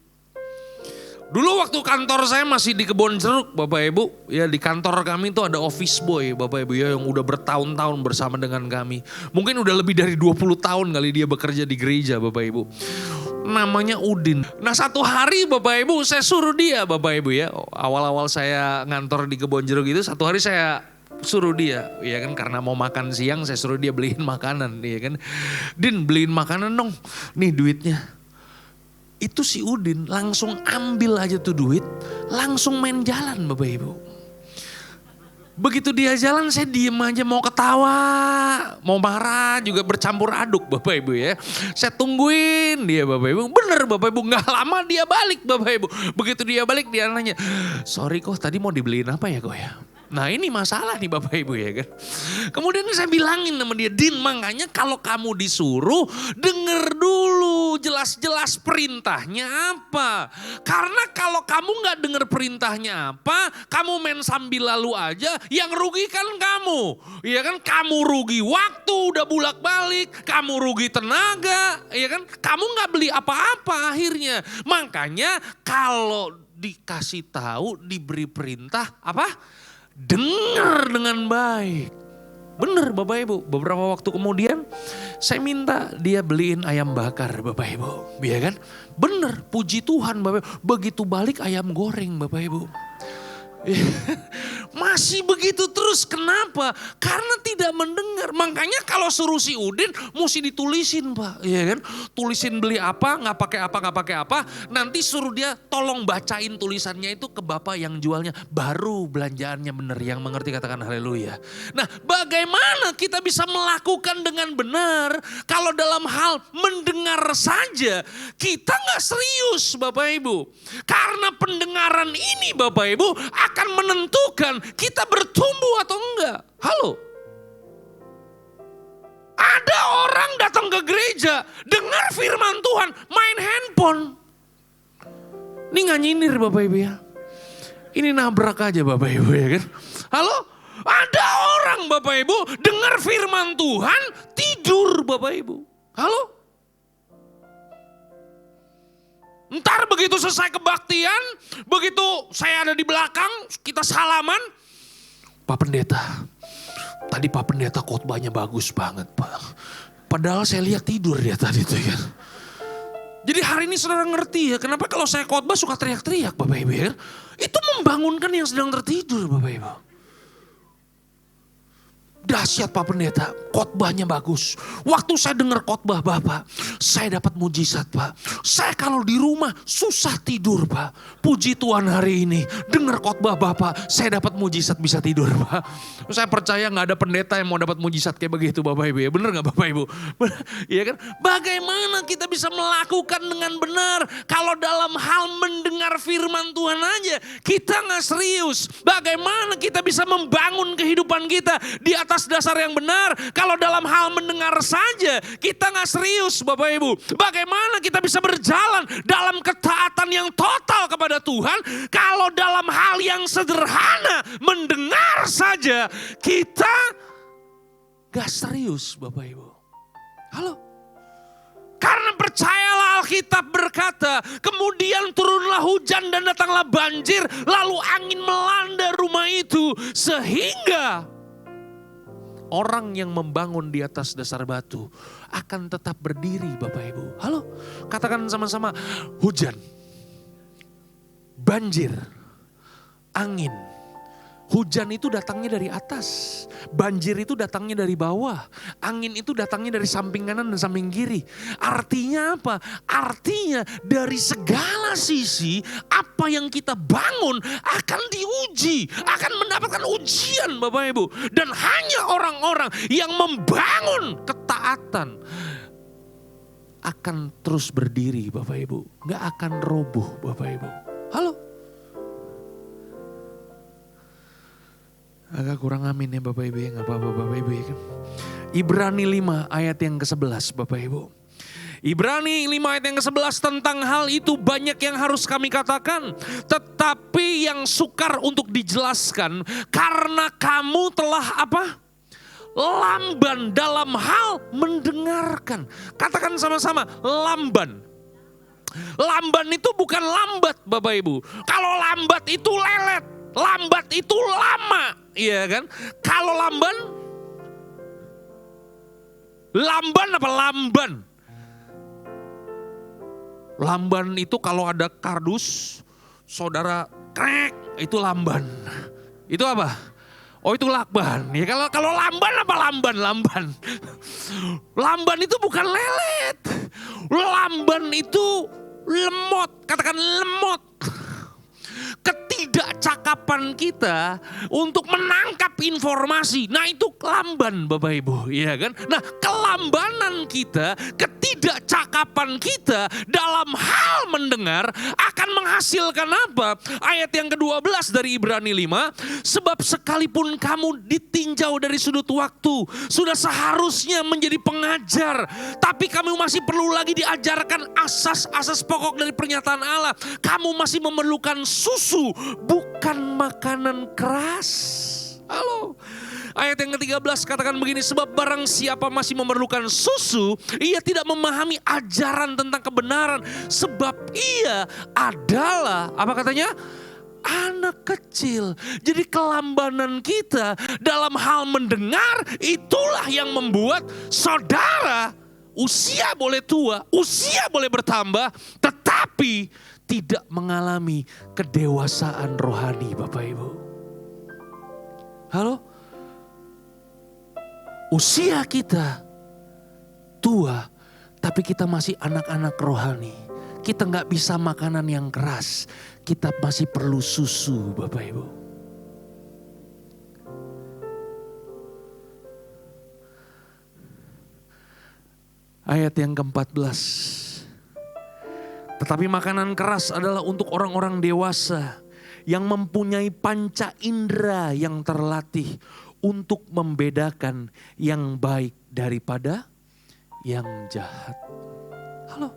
Dulu waktu kantor saya masih di Kebonjeruk Bapak Ibu. Ya, di kantor kami itu ada office boy Bapak Ibu ya, yang udah bertahun-tahun bersama dengan kami. Mungkin udah lebih dari 20 tahun kali dia bekerja di gereja Bapak Ibu. Namanya Udin. Nah, satu hari Bapak Ibu saya suruh dia Bapak Ibu ya. Awal-awal saya ngantor di Kebonjeruk itu, satu hari saya suruh dia, ya kan, karena mau makan siang saya suruh dia beliin makanan, ya kan. Din, beliin makanan dong, nih duitnya. Itu si Udin langsung ambil aja tuh duit, langsung main jalan Bapak Ibu. Begitu dia jalan saya diem aja, mau ketawa, mau marah juga bercampur aduk Bapak Ibu ya. Saya tungguin dia Bapak Ibu, bener Bapak Ibu, gak lama dia balik Bapak Ibu. Begitu dia balik dia nanya, sorry kok tadi mau dibeliin apa ya kok ya? Nah ini masalah nih Bapak Ibu ya kan. Kemudian saya bilangin sama dia, Din, makanya kalau kamu disuruh denger dulu jelas-jelas perintahnya apa. Karena kalau kamu gak denger perintahnya apa, kamu main sambil lalu aja, yang rugi kan kamu. Iya kan, kamu rugi waktu udah bulak-balik, kamu rugi tenaga, iya kan. Kamu gak beli apa-apa akhirnya. Makanya kalau dikasih tahu, diberi perintah apa? Dengar dengan baik. Benar Bapak Ibu, beberapa waktu kemudian saya minta dia beliin ayam bakar Bapak Ibu. Ya kan? Benar, puji Tuhan Bapak Ibu. Begitu balik ayam goreng Bapak Ibu. Masih begitu terus, kenapa? Karena tidak mendengar. Makanya kalau suruh si Udin mesti ditulisin Pak, ya kan? Tulisin beli apa, nggak pakai apa. Nanti suruh dia tolong bacain tulisannya itu ke bapak yang jualnya, baru belanjaannya benar. Yang mengerti katakan haleluya. Nah, bagaimana kita bisa melakukan dengan benar kalau dalam hal mendengar saja kita nggak serius Bapak Ibu? Karena pendengaran ini Bapak Ibu akan menentukan kita bertumbuh atau enggak. Halo? Ada orang datang ke gereja, dengar firman Tuhan, main handphone. Ini nggak nyindir Bapak Ibu ya. Ini nabrak aja Bapak Ibu ya kan. Halo? Ada orang Bapak Ibu dengar firman Tuhan, tidur Bapak Ibu. Halo? Ntar begitu selesai kebaktian, begitu saya ada di belakang, kita salaman. Pak Pendeta, tadi Pak Pendeta khotbahnya bagus banget Pak. Padahal saya lihat tidur dia tadi tuh ya. Jadi hari ini saudara ngerti ya, kenapa kalau saya khotbah suka teriak-teriak Bapak Ibu ya. Itu membangunkan yang sedang tertidur Bapak Ibu. Dahsyat Pak Pendeta, khotbahnya bagus. Waktu saya dengar khotbah Bapak, saya dapat mujizat Pak. Saya kalau di rumah susah tidur Pak. Puji Tuhan hari ini, dengar khotbah Bapak, saya dapat mujizat bisa tidur Pak. Saya percaya gak ada pendeta yang mau dapat mujizat kayak begitu Bapak Ibu ya. Bener gak Bapak Ibu? Iya kan? Bagaimana kita bisa melakukan dengan benar kalau dalam hal mendengar firman Tuhan aja kita gak serius. Bagaimana kita bisa membangun kehidupan kita di atas dasar yang benar kalau dalam hal mendengar saja kita gak serius Bapak Ibu. Bagaimana kita bisa berjalan dalam ketaatan yang total kepada Tuhan kalau dalam hal yang sederhana mendengar saja kita gak serius Bapak Ibu. Halo? Karena percayalah Alkitab berkata, kemudian turunlah hujan dan datanglah banjir, lalu angin melanda rumah itu sehingga orang yang membangun di atas dasar batu akan tetap berdiri Bapak Ibu. Halo, katakan sama-sama, hujan, banjir, angin. Hujan itu datangnya dari atas, banjir itu datangnya dari bawah, angin itu datangnya dari samping kanan dan samping kiri. Artinya apa? Artinya dari segala sisi apa yang kita bangun akan diuji, akan mendapatkan ujian Bapak Ibu. Dan hanya orang-orang yang membangun ketaatan akan terus berdiri Bapak Ibu. Gak akan roboh Bapak Ibu. Halo? Agak kurang amin ya Bapak Ibu ya, gak apa-apa Bapak Ibu ya kan. Ibrani 5 ayat yang ke-11 Bapak Ibu. Ibrani 5 ayat yang ke-11 tentang hal itu banyak yang harus kami katakan. Tetapi yang sukar untuk dijelaskan karena kamu telah apa? Lamban dalam hal mendengarkan. Katakan sama-sama, lamban. Lamban itu bukan lambat Bapak Ibu. Kalau lambat itu lelet. Lambat itu lama, iya kan? Kalau lamban apa lamban? Lamban itu kalau ada kardus, saudara krek, itu lamban. Itu apa? Oh itu lakban. Ya kalau lamban apa lamban? Lamban itu bukan lelet. Lamban itu lemot. Katakan lemot. Ketidakcakapan kita untuk menangkap informasi. Nah itu lamban Bapak Ibu, ya kan? Nah kelambanan kita, ketidakcakapan percakapan kita dalam hal mendengar akan menghasilkan apa? Ayat yang ke-12 dari Ibrani 5, sebab sekalipun kamu ditinjau dari sudut waktu, sudah seharusnya menjadi pengajar, tapi kamu masih perlu lagi diajarkan asas-asas pokok dari pernyataan Allah. Kamu masih memerlukan susu, bukan makanan keras. Halo. Ayat yang ke-13 katakan begini, sebab barang siapa masih memerlukan susu, ia tidak memahami ajaran tentang kebenaran, sebab ia adalah, apa katanya? Anak kecil. Jadi kelambanan kita dalam hal mendengar itulah yang membuat saudara usia boleh tua, usia boleh bertambah, tetapi tidak mengalami kedewasaan rohani, Bapak Ibu. Halo? Usia kita tua, tapi kita masih anak-anak rohani. Kita gak bisa makanan yang keras, kita masih perlu susu, Bapak Ibu. Ayat yang ke-14. Tetapi makanan keras adalah untuk orang-orang dewasa yang mempunyai panca indera yang terlatih untuk membedakan yang baik daripada yang jahat. Halo.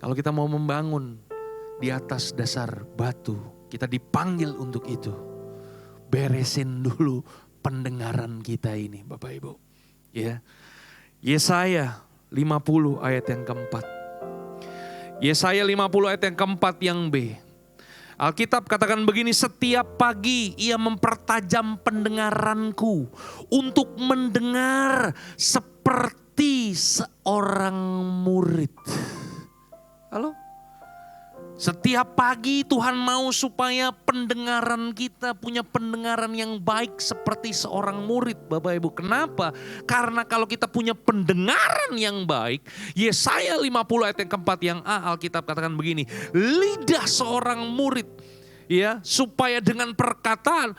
Kalau kita mau membangun di atas dasar batu, kita dipanggil untuk itu. Beresin dulu pendengaran kita ini, Bapak Ibu. Ya. Yesaya 50 ayat yang keempat. Yesaya 50 ayat yang keempat yang B. Alkitab katakan begini, setiap pagi ia mempertajam pendengaranku untuk mendengar seperti seorang murid. Halo? Setiap pagi Tuhan mau supaya pendengaran kita punya pendengaran yang baik seperti seorang murid, Bapak Ibu. Kenapa? Karena kalau kita punya pendengaran yang baik, Yesaya 50 ayat yang keempat yang A, Alkitab katakan begini, lidah seorang murid, ya, supaya dengan perkataan,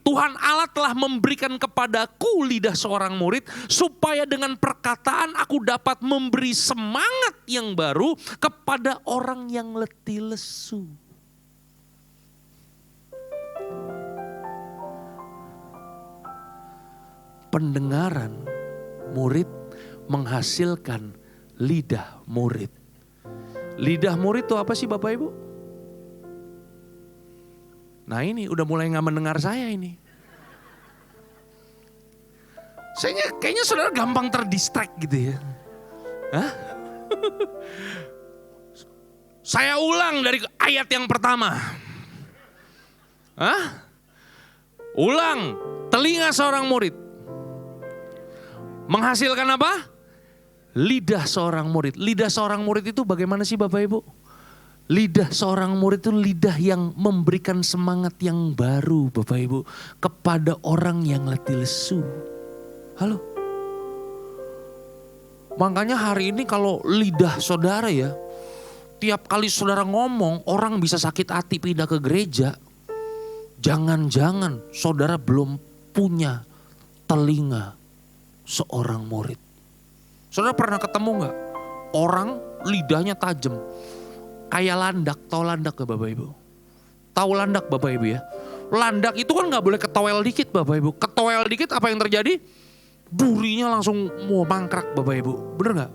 Tuhan Allah telah memberikan kepadaku lidah seorang murid, supaya dengan perkataan aku dapat memberi semangat yang baru kepada orang yang letih lesu. Pendengaran murid menghasilkan lidah murid. Lidah murid itu apa sih Bapak Ibu? Nah ini udah mulai gak mendengar saya ini. Kayaknya saudara gampang terdistract gitu ya. Hah? Saya ulang dari ayat yang pertama. Hah? Ulang, telinga seorang murid. Menghasilkan apa? Lidah seorang murid. Lidah seorang murid itu bagaimana sih Bapak Ibu? Lidah seorang murid itu lidah yang memberikan semangat yang baru Bapak Ibu. Kepada orang yang letih lesu. Halo. Makanya hari ini kalau lidah saudara ya. Tiap kali saudara ngomong orang bisa sakit hati pindah ke gereja. Jangan-jangan saudara belum punya telinga seorang murid. Saudara pernah ketemu gak? Orang lidahnya tajam. Kayak landak, tahu landak gak Bapak Ibu? Tahu landak Bapak Ibu ya? Landak itu kan gak boleh ketowel dikit Bapak Ibu. Ketowel dikit apa yang terjadi? Durinya langsung mau mangkrak Bapak Ibu. Bener gak?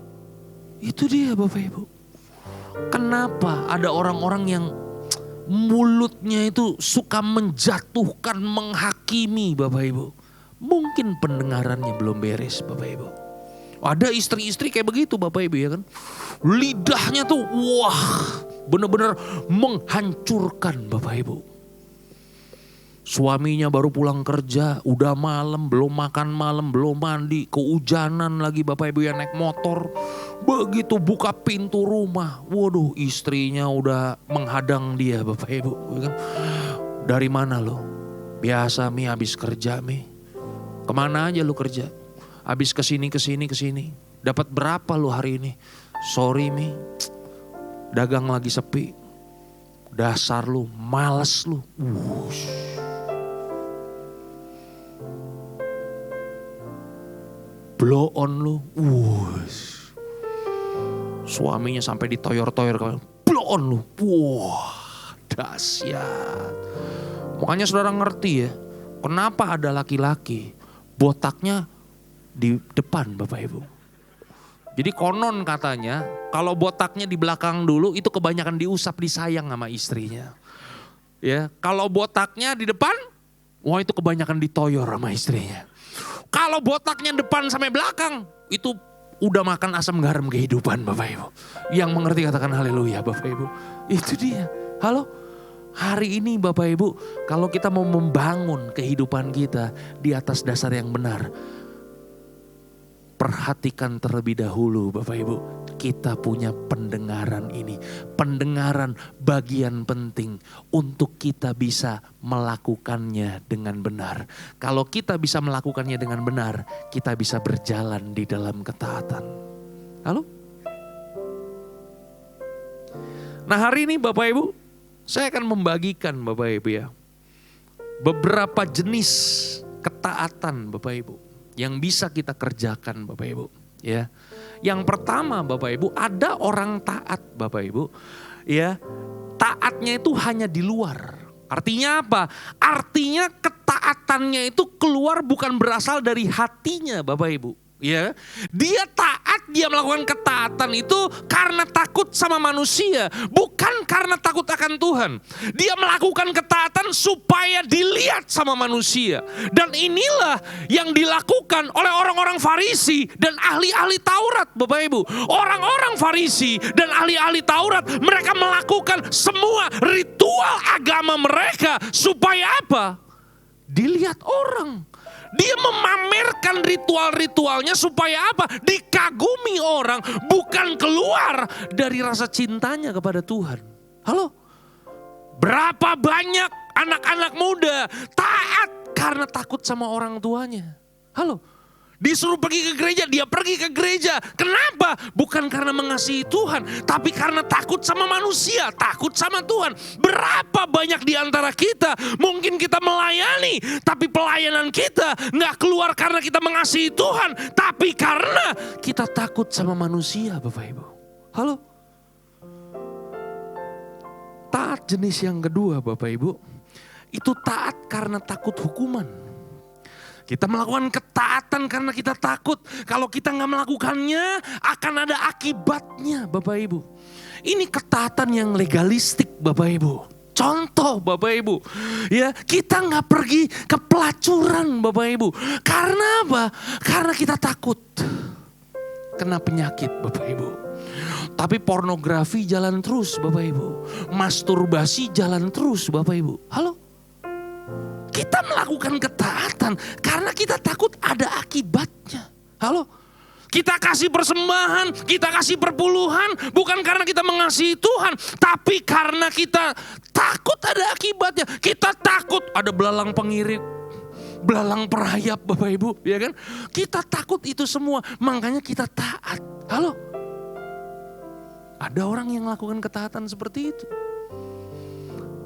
Itu dia Bapak Ibu. Kenapa ada orang-orang yang mulutnya itu suka menjatuhkan, menghakimi Bapak Ibu? Mungkin pendengarannya belum beres Bapak Ibu. Ada istri-istri kayak begitu Bapak Ibu ya kan. Lidahnya tuh wah benar-benar menghancurkan Bapak Ibu. Suaminya baru pulang kerja, udah malam, belum makan malam, belum mandi, kehujanan lagi Bapak Ibu yang naik motor. Begitu buka pintu rumah, waduh istrinya udah menghadang dia Bapak Ibu. Ya kan? Dari mana lo? Biasa Mi habis kerja Mi. Kemana aja lo kerja? Habis kesini. Dapat berapa lo hari ini? Sorry Mi, dagang lagi sepi. Dasar lu, males lu. Blow on lu. Suaminya sampai ditoyor-toyor, blon lu. Wah, dahsyat. Makanya saudara ngerti ya, kenapa ada laki-laki botaknya di depan Bapak Ibu. Jadi konon katanya kalau botaknya di belakang dulu itu kebanyakan diusap, disayang sama istrinya. Ya, kalau botaknya di depan, wah itu kebanyakan ditoyor sama istrinya. Kalau botaknya depan sampai belakang, itu udah makan asam garam kehidupan Bapak Ibu. Yang mengerti katakan haleluya Bapak Ibu. Itu dia. Halo? Hari ini Bapak Ibu, kalau kita mau membangun kehidupan kita di atas dasar yang benar, perhatikan terlebih dahulu Bapak Ibu, kita punya pendengaran ini. Pendengaran bagian penting untuk kita bisa melakukannya dengan benar. Kalau kita bisa melakukannya dengan benar, kita bisa berjalan di dalam ketaatan. Halo? Nah hari ini Bapak Ibu, saya akan membagikan Bapak Ibu ya, beberapa jenis ketaatan Bapak Ibu yang bisa kita kerjakan Bapak Ibu ya. Yang pertama Bapak Ibu, ada orang taat Bapak Ibu ya, taatnya itu hanya di luar. Artinya apa? Artinya ketaatannya itu keluar bukan berasal dari hatinya Bapak Ibu ya. Dia taat, dia melakukan ketaatan itu karena takut sama manusia, bukan karena takut akan Tuhan. Dia melakukan ketaatan supaya dilihat sama manusia. Dan inilah yang dilakukan oleh orang-orang Farisi dan ahli-ahli Taurat Bapak Ibu. Orang-orang Farisi dan ahli-ahli Taurat, mereka melakukan semua ritual agama mereka supaya apa? Dilihat orang. Dia memamerkan ritual-ritualnya supaya apa? Dikagumi orang, bukan keluar dari rasa cintanya kepada Tuhan. Halo? Berapa banyak anak-anak muda taat karena takut sama orang tuanya? Halo? Disuruh pergi ke gereja, dia pergi ke gereja. Kenapa? Bukan karena mengasihi Tuhan, tapi karena takut sama manusia, takut sama Tuhan. Berapa banyak di antara kita, mungkin kita melayani, tapi pelayanan kita gak keluar karena kita mengasihi Tuhan, tapi karena kita takut sama manusia Bapak Ibu. Halo? Taat jenis yang kedua Bapak Ibu, itu taat karena takut hukuman. Kita melakukan ketaatan karena kita takut. Kalau kita gak melakukannya akan ada akibatnya Bapak Ibu. Ini ketaatan yang legalistik Bapak Ibu. Contoh Bapak Ibu. Ya, kita gak pergi ke pelacuran Bapak Ibu. Karena apa? Karena kita takut kena penyakit Bapak Ibu. Tapi pornografi jalan terus Bapak Ibu. Masturbasi jalan terus Bapak Ibu. Halo? Kita melakukan ketaatan karena kita takut ada akibatnya. Halo? Kita kasih persembahan, kita kasih perpuluhan bukan karena kita mengasihi Tuhan, tapi karena kita takut ada akibatnya. Kita takut ada belalang pengirit, belalang perayap Bapak Ibu, ya kan? Kita takut itu semua, makanya kita taat. Halo? Ada orang yang melakukan ketaatan seperti itu.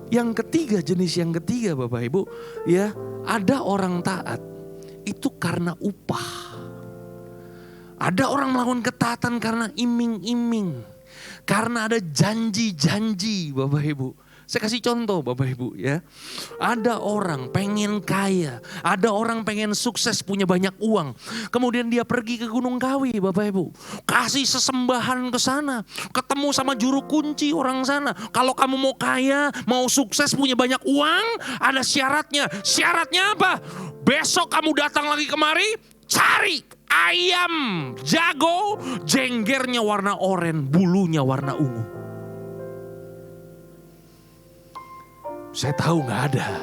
Yang ketiga, jenis yang ketiga Bapak Ibu, ya, ada orang taat itu karena upah. Ada orang melakukan ketaatan karena iming-iming, karena ada janji-janji Bapak Ibu. Saya kasih contoh Bapak Ibu ya. Ada orang pengen kaya, ada orang pengen sukses, punya banyak uang. Kemudian dia pergi ke Gunung Kawi Bapak Ibu. Kasih sesembahan ke sana, ketemu sama juru kunci orang sana. Kalau kamu mau kaya, mau sukses, punya banyak uang, ada syaratnya. Syaratnya apa? Besok kamu datang lagi kemari, cari ayam jago, jenggernya warna oranye, bulunya warna ungu. Saya tahu gak ada.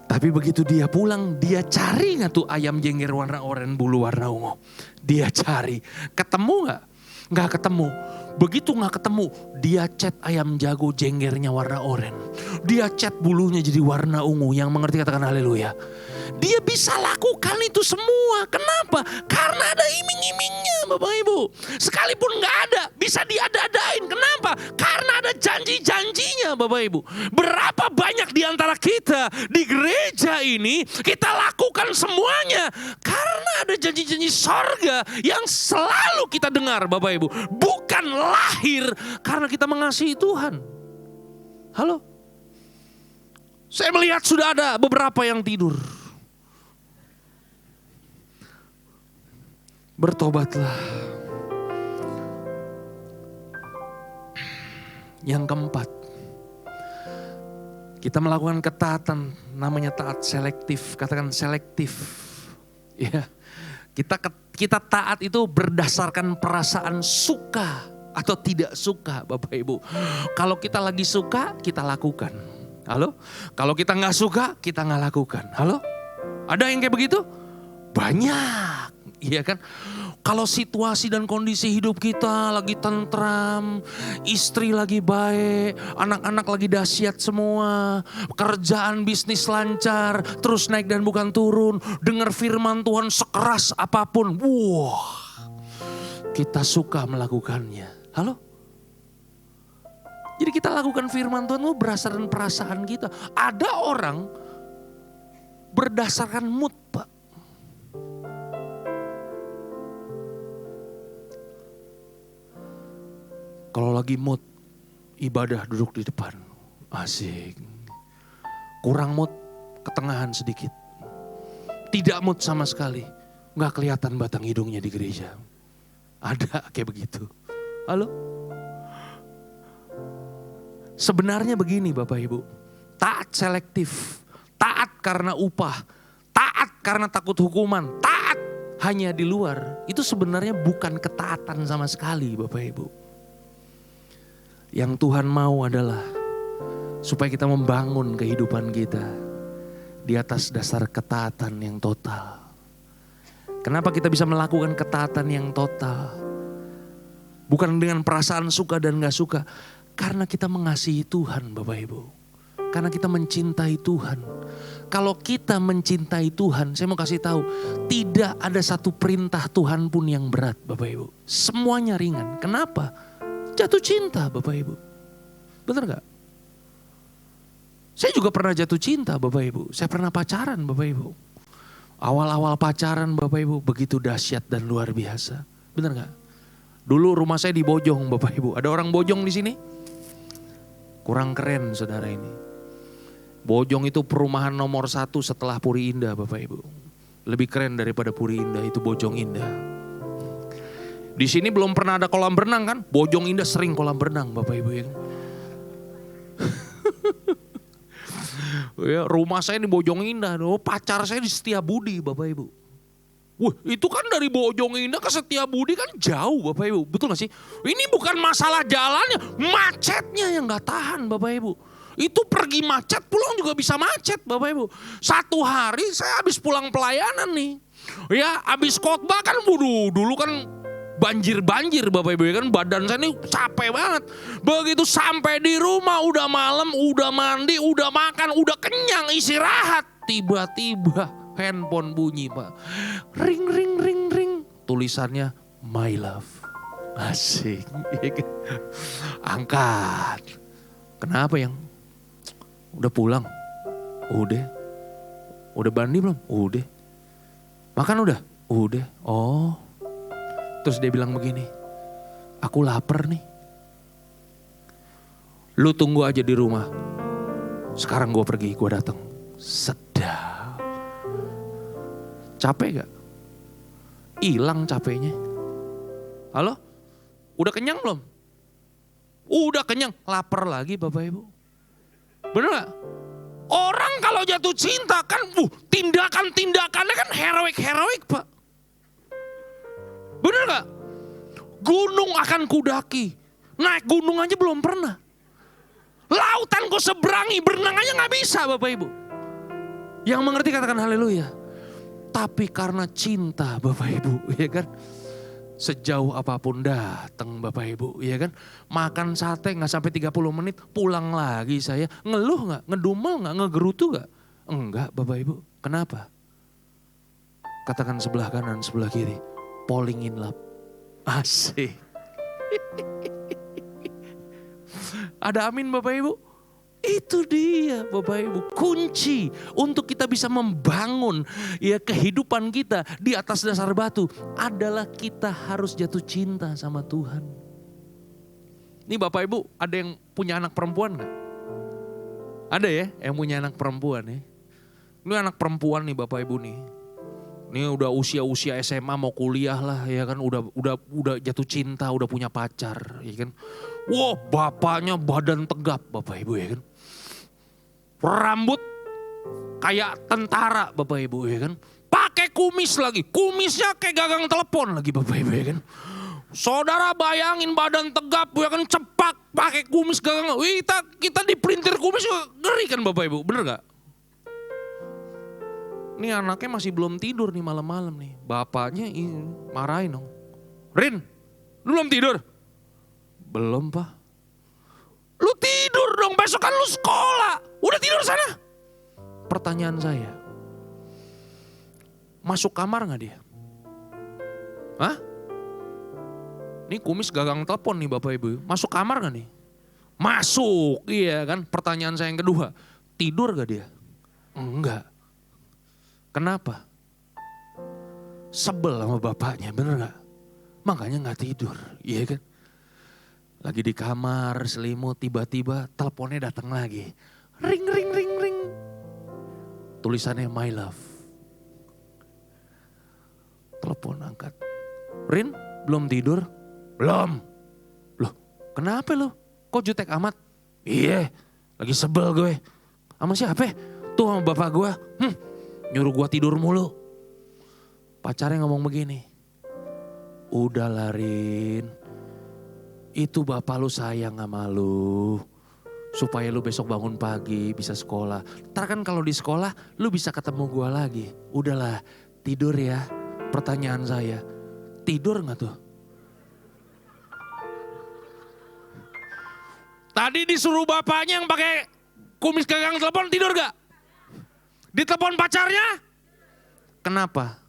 Tapi begitu dia pulang, dia cari gak tuh ayam jengger warna oranye, bulu warna ungu. Dia cari. Ketemu gak? Gak ketemu. Begitu gak ketemu, dia cat ayam jago jenggernya warna oranye. Dia cat bulunya jadi warna ungu. Yang mengerti katakan haleluya. Dia bisa lakukan itu semua. Kenapa? Karena ada iming-imingnya Bapak Ibu. Sekalipun gak ada, bisa diada-adain. Kenapa? Karena ada janji-janjinya Bapak Ibu. Berapa banyak di antara kita di gereja ini, kita lakukan semuanya. Karena ada janji-janji sorga yang selalu kita dengar Bapak Ibu. Bukan bukan lahir karena kita mengasihi Tuhan. Halo? Saya melihat sudah ada beberapa yang tidur. Bertobatlah. Yang keempat, kita melakukan ketaatan, namanya taat selektif. Katakan selektif. Ya, kita taat itu berdasarkan perasaan suka atau tidak suka, Bapak Ibu. Kalau kita lagi suka, kita lakukan. Halo? Kalau kita nggak suka, kita nggak lakukan. Halo? Ada yang kayak begitu? Banyak, iya kan? Kalau situasi dan kondisi hidup kita lagi tentram, istri lagi baik, anak-anak lagi dahsyat semua, kerjaan bisnis lancar, terus naik dan bukan turun, dengar firman Tuhan sekeras apapun, wah, kita suka melakukannya. Halo? Jadi kita lakukan firman Tuhan itu berdasarkan perasaan kita. Ada orang berdasarkan mood, Pak. Kalau lagi mood, ibadah duduk di depan. Asik. Kurang mood, ketengahan sedikit. Tidak mood sama sekali. Nggak kelihatan batang hidungnya di gereja. Ada kayak begitu. Halo? Sebenarnya begini Bapak Ibu. Taat selektif. Taat karena upah. Taat karena takut hukuman. Taat hanya di luar. Itu sebenarnya bukan ketaatan sama sekali Bapak Ibu. Yang Tuhan mau adalah supaya kita membangun kehidupan kita di atas dasar ketaatan yang total. Kenapa kita bisa melakukan ketaatan yang total? Bukan dengan perasaan suka dan gak suka. Karena kita mengasihi Tuhan Bapak Ibu. Karena kita mencintai Tuhan. Kalau kita mencintai Tuhan, saya mau kasih tahu, tidak ada satu perintah Tuhan pun yang berat Bapak Ibu. Semuanya ringan. Kenapa? Jatuh cinta Bapak Ibu. Benar gak? Saya juga pernah jatuh cinta Bapak Ibu. Saya pernah pacaran Bapak Ibu. Awal-awal pacaran Bapak Ibu begitu dahsyat dan luar biasa. Benar gak? Dulu rumah saya di Bojong Bapak Ibu. Ada orang Bojong di sini? Kurang keren saudara ini. Bojong itu perumahan nomor 1 setelah Puri Indah Bapak Ibu. Lebih keren daripada Puri Indah, itu Bojong Indah. Di sini belum pernah ada kolam berenang kan? Bojong Indah sering kolam berenang Bapak Ibu ya. Ya, rumah saya di Bojong Indah, pacar saya di Setiabudi Bapak Ibu. Wah, itu kan dari Bojong Indah ke Setiabudi kan jauh Bapak Ibu. Betul gak sih? Ini bukan masalah jalannya, macetnya yang gak tahan Bapak Ibu. Itu pergi macet, pulang juga bisa macet Bapak Ibu. Satu hari saya habis pulang pelayanan nih. Ya, habis khotbah kan dulu kan banjir Bapak Ibu ya kan, badan saya ini capek banget. Begitu sampai di rumah udah malam, udah mandi, udah makan, udah kenyang, istirahat. Tiba-tiba handphone bunyi Pak. Ring. Tulisannya my love. Asik. Angkat. Kenapa yang? Udah pulang? Udah. Udah mandi belum? Udah. Makan udah? Udah. Oh. Terus dia bilang begini, aku lapar nih. Lu tunggu aja di rumah. Sekarang gue pergi, gue datang. Sedap. Capek gak? Hilang capeknya. Halo? Udah kenyang belum? Udah kenyang, lapar lagi Bapak Ibu. Bener gak? Orang kalau jatuh cinta kan, tindakan-tindakannya kan heroik Pak. Bener gak? Gunung akan kudaki. Naik gunung aja belum pernah. Lautan ku seberangi, berenang aja gak bisa Bapak Ibu. Yang mengerti katakan haleluya. Tapi karena cinta Bapak Ibu, ya kan. Sejauh apapun datang Bapak Ibu, ya kan. Makan sate gak sampai 30 menit, pulang lagi saya. Ngeluh gak? Ngedumel gak? Ngegerutu gak? Enggak Bapak Ibu. Kenapa? Katakan sebelah kanan, sebelah kiri. Falling in love. Asik. Ada amin Bapak Ibu? Itu dia Bapak Ibu. Kunci untuk kita bisa membangun ya kehidupan kita di atas dasar batu adalah kita harus jatuh cinta sama Tuhan. Ini Bapak Ibu ada yang punya anak perempuan gak? Ada ya yang punya anak perempuan ya. Ini anak perempuan nih Bapak Ibu nih. Ini udah usia SMA mau kuliah lah ya kan. Udah jatuh cinta, udah punya pacar ya kan. Wah bapaknya badan tegap Bapak Ibu ya kan. Rambut kayak tentara Bapak Ibu ya kan. Pakai kumis lagi, kumisnya kayak gagang telepon lagi Bapak Ibu ya kan. Saudara bayangin badan tegap ya kan, cepak pakai kumis gagang. Wih, kita dipelintir kumis ngeri kan Bapak Ibu, bener gak? Ini anaknya masih belum tidur nih malam-malam nih. Bapaknya marahin dong. Rin, lu belum tidur? Belum Pak. Lu tidur dong, besok kan lu sekolah. Udah tidur sana? Pertanyaan saya. Masuk kamar gak dia? Hah? Ini kumis gagang telepon nih Bapak Ibu. Masuk kamar gak nih? Masuk, iya kan. Pertanyaan saya yang kedua. Tidur gak dia? Enggak. Kenapa? Sebel sama bapaknya, bener gak? Makanya gak tidur, iya kan? Lagi di kamar, selimut, tiba-tiba teleponnya datang lagi. Ring, ring, ring, ring. Tulisannya my love. Telepon angkat. Rin, belum tidur? Belum. Loh, kenapa lo? Kok jutek amat? Iya, lagi sebel gue. Sama siapa? Tuh sama bapak gue. Nyuruh gue tidur mulu. Pacarnya ngomong begini. Udah Rin, itu bapak lu sayang sama lu. Supaya lu besok bangun pagi bisa sekolah. Ntar kan kalau di sekolah lu bisa ketemu gue lagi. Udahlah, tidur ya. Pertanyaan saya, tidur gak tuh? Tadi disuruh bapaknya yang pakai kumis gagang telepon, tidur gak? Ditelepon pacarnya? Kenapa?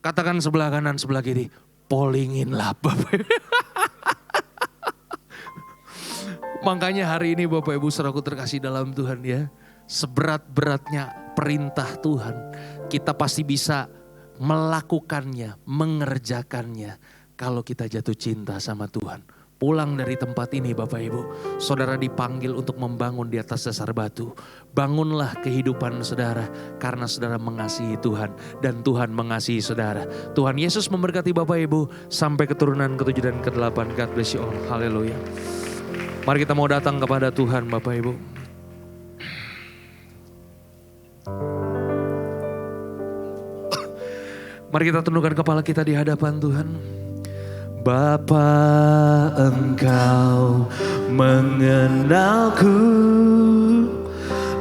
Katakan sebelah kanan, sebelah kiri. Polingin lah Bapak. Makanya hari ini Bapak Ibu saudaraku terkasih dalam Tuhan ya. Seberat-beratnya perintah Tuhan. Kita pasti bisa melakukannya, mengerjakannya. Kalau kita jatuh cinta sama Tuhan. Pulang dari tempat ini Bapak Ibu, saudara dipanggil untuk membangun di atas dasar batu. Bangunlah kehidupan saudara karena saudara mengasihi Tuhan dan Tuhan mengasihi saudara. Tuhan Yesus memberkati Bapak Ibu sampai keturunan ke-7 dan ke-8. God bless you all. Haleluya. Mari kita mau datang kepada Tuhan Bapak Ibu. Mari kita tundukkan kepala kita di hadapan Tuhan. Bapa, Engkau mengenalku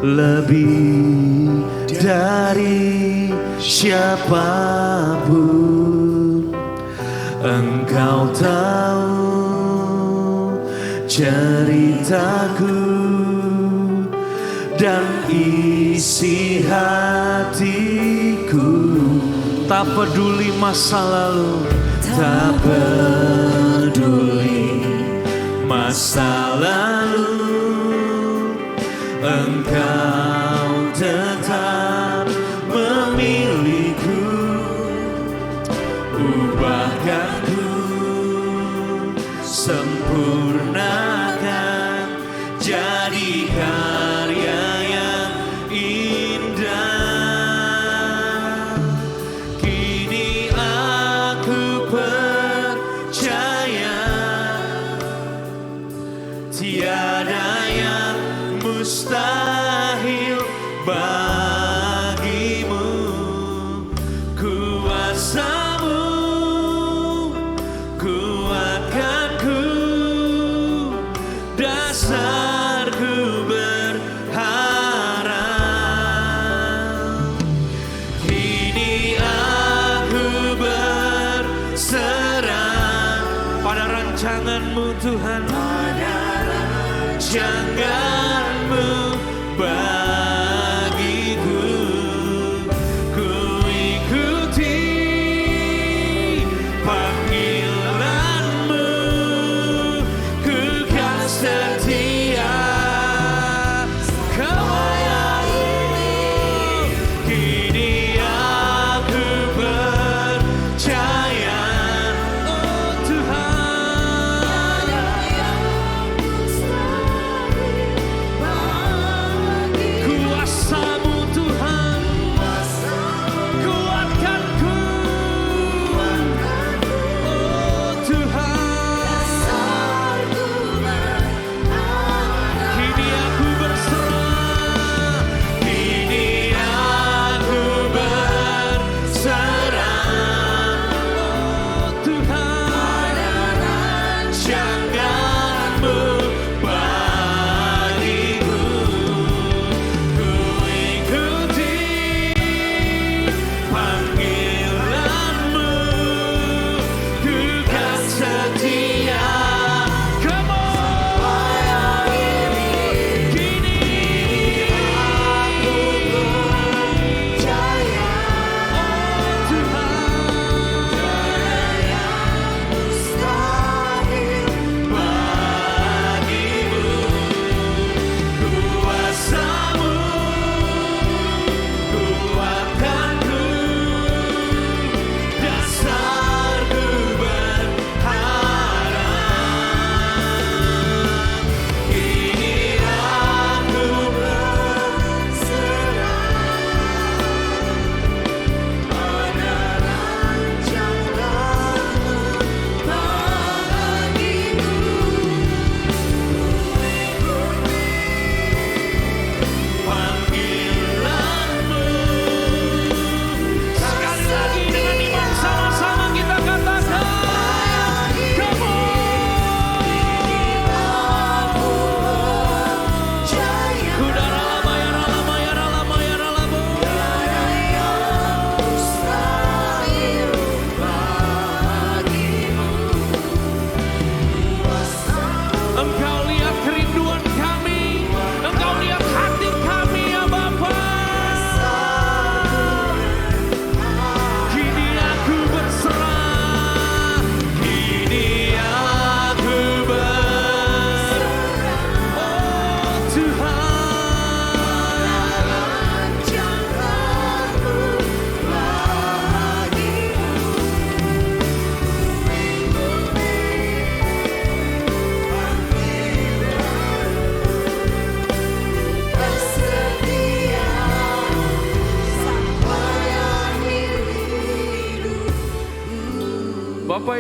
lebih dari siapapun. Engkau tahu ceritaku dan isi hatiku. Tak peduli masa lalu, tak peduli masa lalu, Engkau tetap memilihku. Ubahkanku, sempurnakan, jadi karya yang indah. Kini aku percaya tiada yang mustahil bagimu. Kuasamu kuatkanku, dasarku berharap. Kini aku berserah pada rancangan-Mu Tuhan, pada rancangan-Mu bagiku. Ku ikuti panggilan-Mu, ku kan setia kepadamu. Kini aku percaya, oh Tuhan,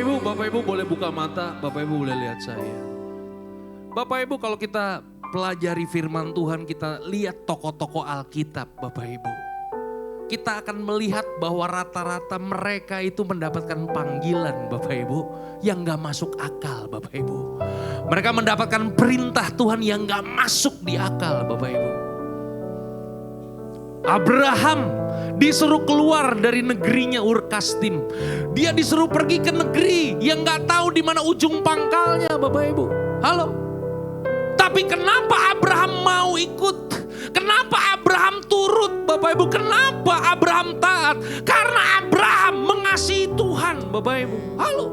Bapak Ibu boleh buka mata, Bapak Ibu boleh lihat saya. Bapak Ibu kalau kita pelajari firman Tuhan, kita lihat tokoh-tokoh Alkitab Bapak Ibu. Kita akan melihat bahwa rata-rata mereka itu mendapatkan panggilan Bapak Ibu yang gak masuk akal Bapak Ibu. Mereka mendapatkan perintah Tuhan yang gak masuk di akal Bapak Ibu. Abraham disuruh keluar dari negerinya Ur Kasdim. Dia disuruh pergi ke negeri yang gak tahu di mana ujung pangkalnya Bapak Ibu. Halo. Tapi kenapa Abraham mau ikut? Kenapa Abraham turut Bapak Ibu? Kenapa Abraham taat? Karena Abraham mengasihi Tuhan Bapak Ibu. Halo.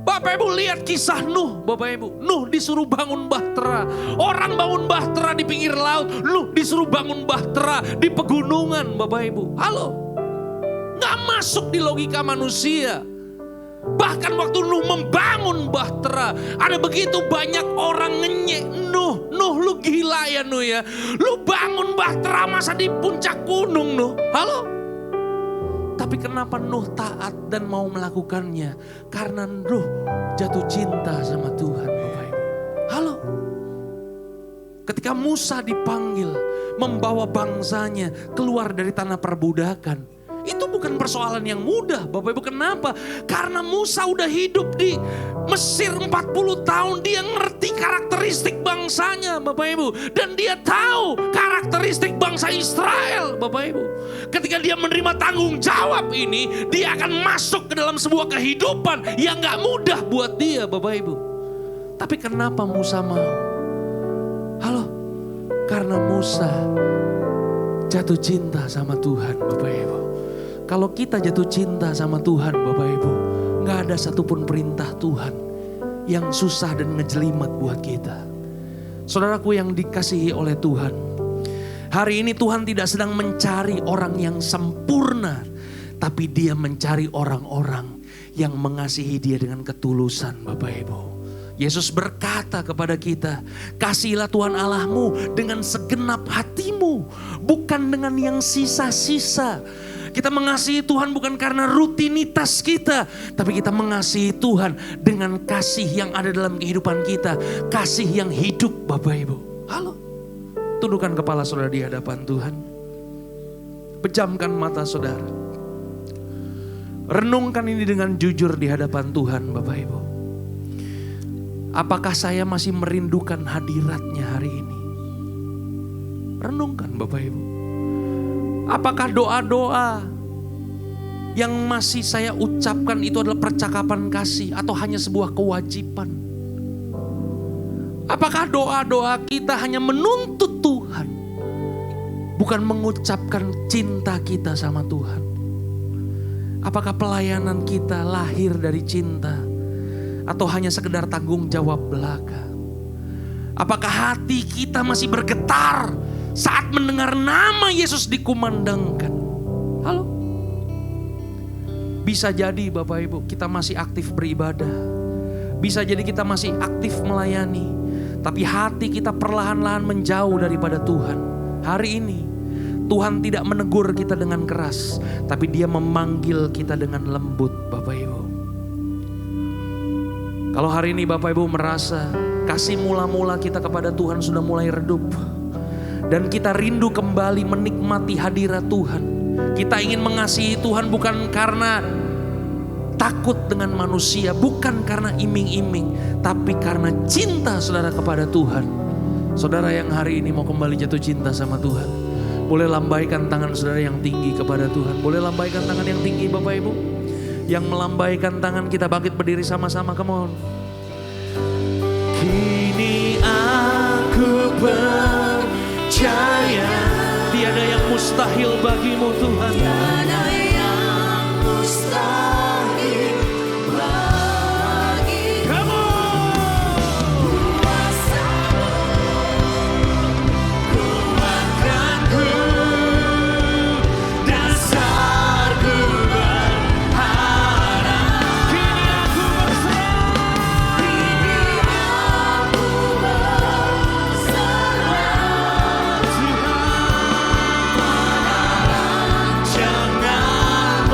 Bapak Ibu lihat kisah Nuh Bapak Ibu. Nuh disuruh bangun bahtera. Orang bangun bahtera di pinggir laut. Nuh disuruh bangun bahtera di pegunungan Bapak Ibu. Halo. Gak masuk di logika manusia. Bahkan waktu Nuh membangun bahtera. Ada begitu banyak orang ngenyek Nuh. Nuh lu gila ya Nuh ya. Lu bangun bahtera masa di puncak gunung Nuh. Halo. Tapi kenapa Nuh taat dan mau melakukannya? Karena Nuh jatuh cinta sama Tuhan Bapak Ibu. Halo. Ketika Musa dipanggil membawa bangsanya keluar dari tanah perbudakan. Itu bukan persoalan yang mudah Bapak Ibu. Kenapa? Karena Musa udah hidup di Mesir 40 tahun. Dia ngerti karakteristik bangsanya Bapak Ibu. Dan dia tahu karakteristik bangsa Israel Bapak Ibu. Ketika dia menerima tanggung jawab ini, dia akan masuk ke dalam sebuah kehidupan yang gak mudah buat dia Bapak Ibu. Tapi kenapa Musa mau? Halo? Karena Musa jatuh cinta sama Tuhan Bapak Ibu. Kalau kita jatuh cinta sama Tuhan Bapak Ibu, gak ada satupun perintah Tuhan yang susah dan ngejelimet buat kita. Saudaraku yang dikasihi oleh Tuhan, hari ini Tuhan tidak sedang mencari orang yang sempurna, tapi Dia mencari orang-orang yang mengasihi Dia dengan ketulusan Bapak Ibu. Yesus berkata kepada kita, kasihilah Tuhan Allahmu dengan segenap hatimu, bukan dengan yang sisa-sisa. Kita mengasihi Tuhan bukan karena rutinitas kita, tapi kita mengasihi Tuhan dengan kasih yang ada dalam kehidupan kita. Kasih yang hidup Bapak Ibu. Halo. Tundukkan kepala saudara di hadapan Tuhan. Pejamkan mata saudara. Renungkan ini dengan jujur di hadapan Tuhan Bapak Ibu. Apakah saya masih merindukan hadiratnya hari ini? Renungkan Bapak Ibu. Apakah doa-doa yang masih saya ucapkan itu adalah percakapan kasih atau hanya sebuah kewajiban? Apakah doa-doa kita hanya menuntut Tuhan, bukan mengucapkan cinta kita sama Tuhan? Apakah pelayanan kita lahir dari cinta atau hanya sekedar tanggung jawab belaka? Apakah hati kita masih bergetar saat mendengar nama Yesus dikumandangkan? Halo? Bisa jadi Bapak Ibu kita masih aktif beribadah. Bisa jadi kita masih aktif melayani. Tapi hati kita perlahan-lahan menjauh daripada Tuhan. Hari ini Tuhan tidak menegur kita dengan keras. Tapi Dia memanggil kita dengan lembut Bapak Ibu. Kalau hari ini Bapak Ibu merasa kasih mula-mula kita kepada Tuhan sudah mulai redup. Dan kita rindu kembali menikmati hadirat Tuhan. Kita ingin mengasihi Tuhan bukan karena takut dengan manusia. Bukan karena iming-iming. Tapi karena cinta saudara kepada Tuhan. Saudara yang hari ini mau kembali jatuh cinta sama Tuhan. Boleh lambaikan tangan saudara yang tinggi kepada Tuhan. Boleh lambaikan tangan yang tinggi Bapak Ibu. Yang melambaikan tangan kita bangkit berdiri sama-sama. Come on. Kini aku percaya tiada yang mustahil bagimu Tuhan. Tiada yang mustahil bagi kuasa-Mu, kuatkanku, dasarku berharap. Kini aku berserah, Tuhan. Jangan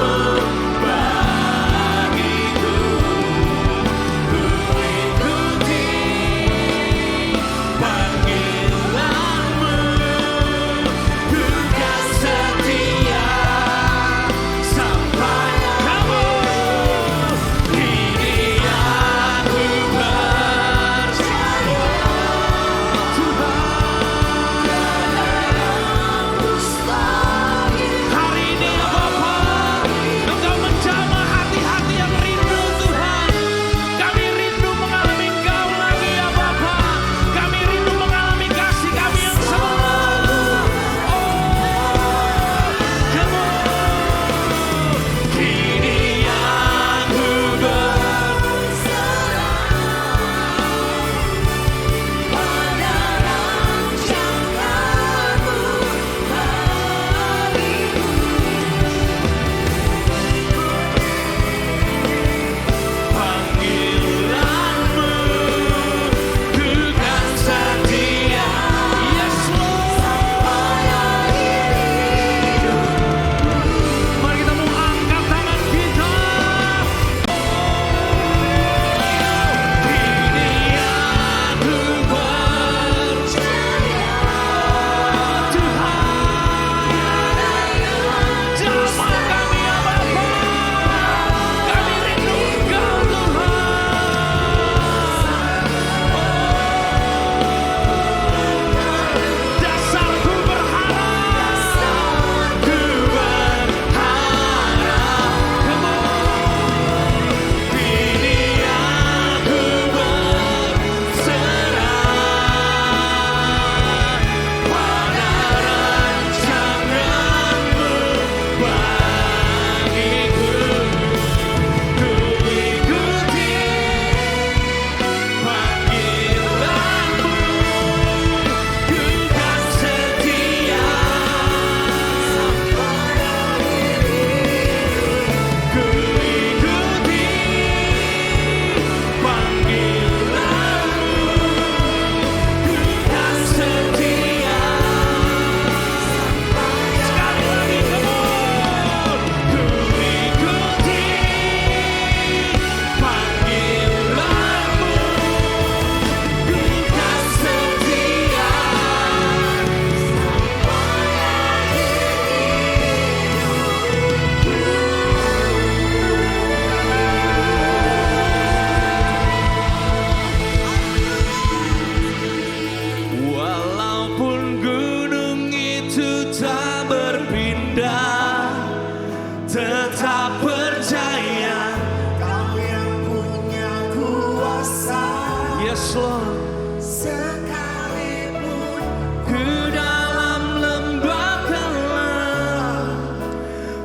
Yes Lord. Sekalipun Ke dalam lembah gelap,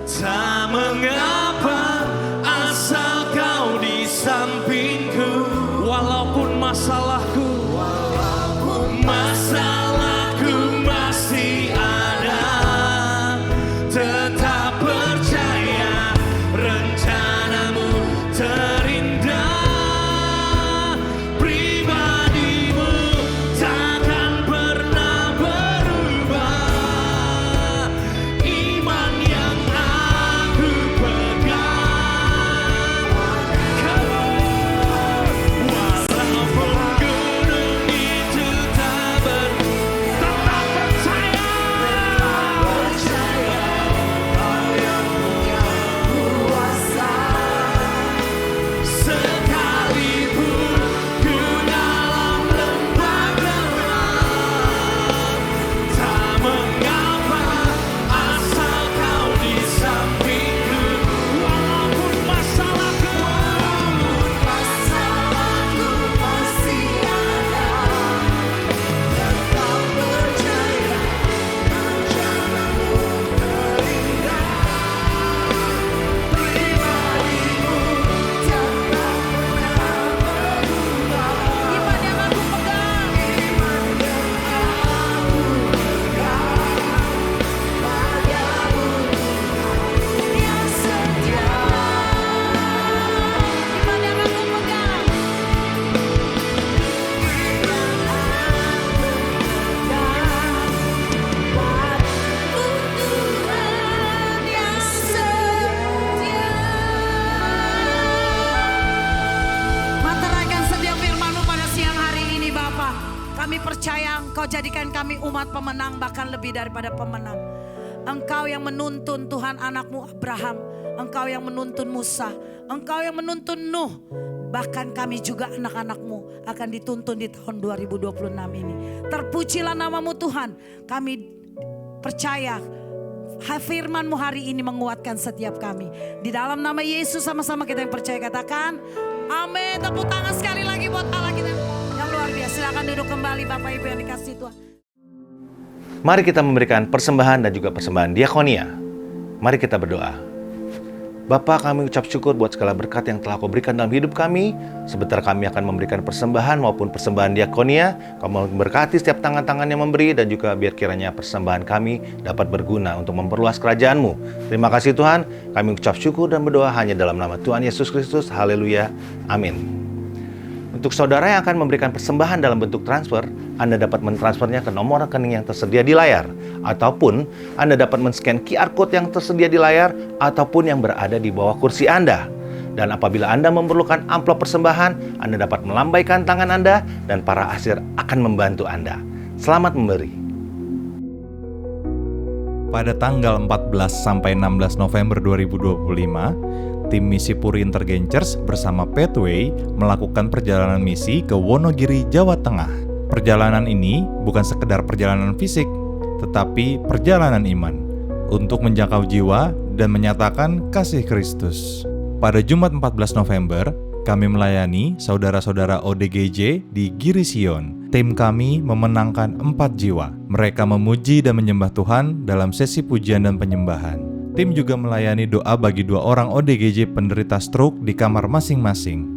tak mengapa asal kau di sampingku. Walaupun masalahku masih ada, tetap percaya rencanamu terindah. Pribadimu takkan pernah berubah. Iman yang aku pegang. Walaupun gunung itu tetap percaya. Sekalipun ku dalam lembah gelap, tak mengapa asal kau di sampingku. Walaupun masalahku masih ada, tetap percaya rencanamu terindah. Pribadimu takkan pernah berubah. iman yang aku pegang. Iman yang aku pegang padamu Yang setia. Iman yang aku pegang. Tuhan yang setia. Materaikan setiap firman-Mu pada siang hari ini Bapa. Kami percaya Engkau jadikan kami umat pemenang, bahkan lebih daripada pemenang. Engkau yang menuntun Tuhan anak-Mu Abraham. Engkau yang menuntun Musa. Engkau yang menuntun Nuh. Bahkan kami juga anak-anak-Mu akan dituntun di tahun 2026 ini. Terpujilah nama-Mu Tuhan. Kami percaya firman-Mu hari ini menguatkan setiap kami. Di dalam nama Yesus sama-sama kita yang percaya katakan amin. Tepuk tangan sekali lagi buat Allah kita yang luar biasa. Silakan duduk kembali Bapak Ibu yang dikasihi Tuhan. Mari kita memberikan persembahan dan juga persembahan diakonia. Mari kita berdoa. Bapa, kami ucap syukur buat segala berkat yang telah Kau berikan dalam hidup kami. Sebentar kami akan memberikan persembahan maupun persembahan diakonia. Kau memberkati setiap tangan-tangan yang memberi dan juga biar kiranya persembahan kami dapat berguna untuk memperluas kerajaan-Mu. Terima kasih Tuhan, kami ucap syukur dan berdoa hanya dalam nama Tuhan Yesus Kristus. Haleluya. Amin. Untuk saudara yang akan memberikan persembahan dalam bentuk transfer, Anda dapat mentransfernya ke nomor rekening yang tersedia di layar. Ataupun Anda dapat men-scan QR Code yang tersedia di layar ataupun yang berada di bawah kursi Anda. Dan apabila Anda memerlukan amplop persembahan, Anda dapat melambaikan tangan Anda dan para asir akan membantu Anda. Selamat memberi. Pada tanggal 14 sampai 16 November 2025, tim misi Puri Intergencers bersama Pathway melakukan perjalanan misi ke Wonogiri, Jawa Tengah. Perjalanan ini bukan sekedar perjalanan fisik, tetapi perjalanan iman untuk menjangkau jiwa dan menyatakan kasih Kristus. Pada Jumat 14 November, kami melayani saudara-saudara ODGJ di Giri Sion. Tim kami memenangkan 4 jiwa. Mereka memuji dan menyembah Tuhan dalam sesi pujian dan penyembahan. Tim juga melayani doa bagi 2 orang ODGJ penderita stroke di kamar masing-masing.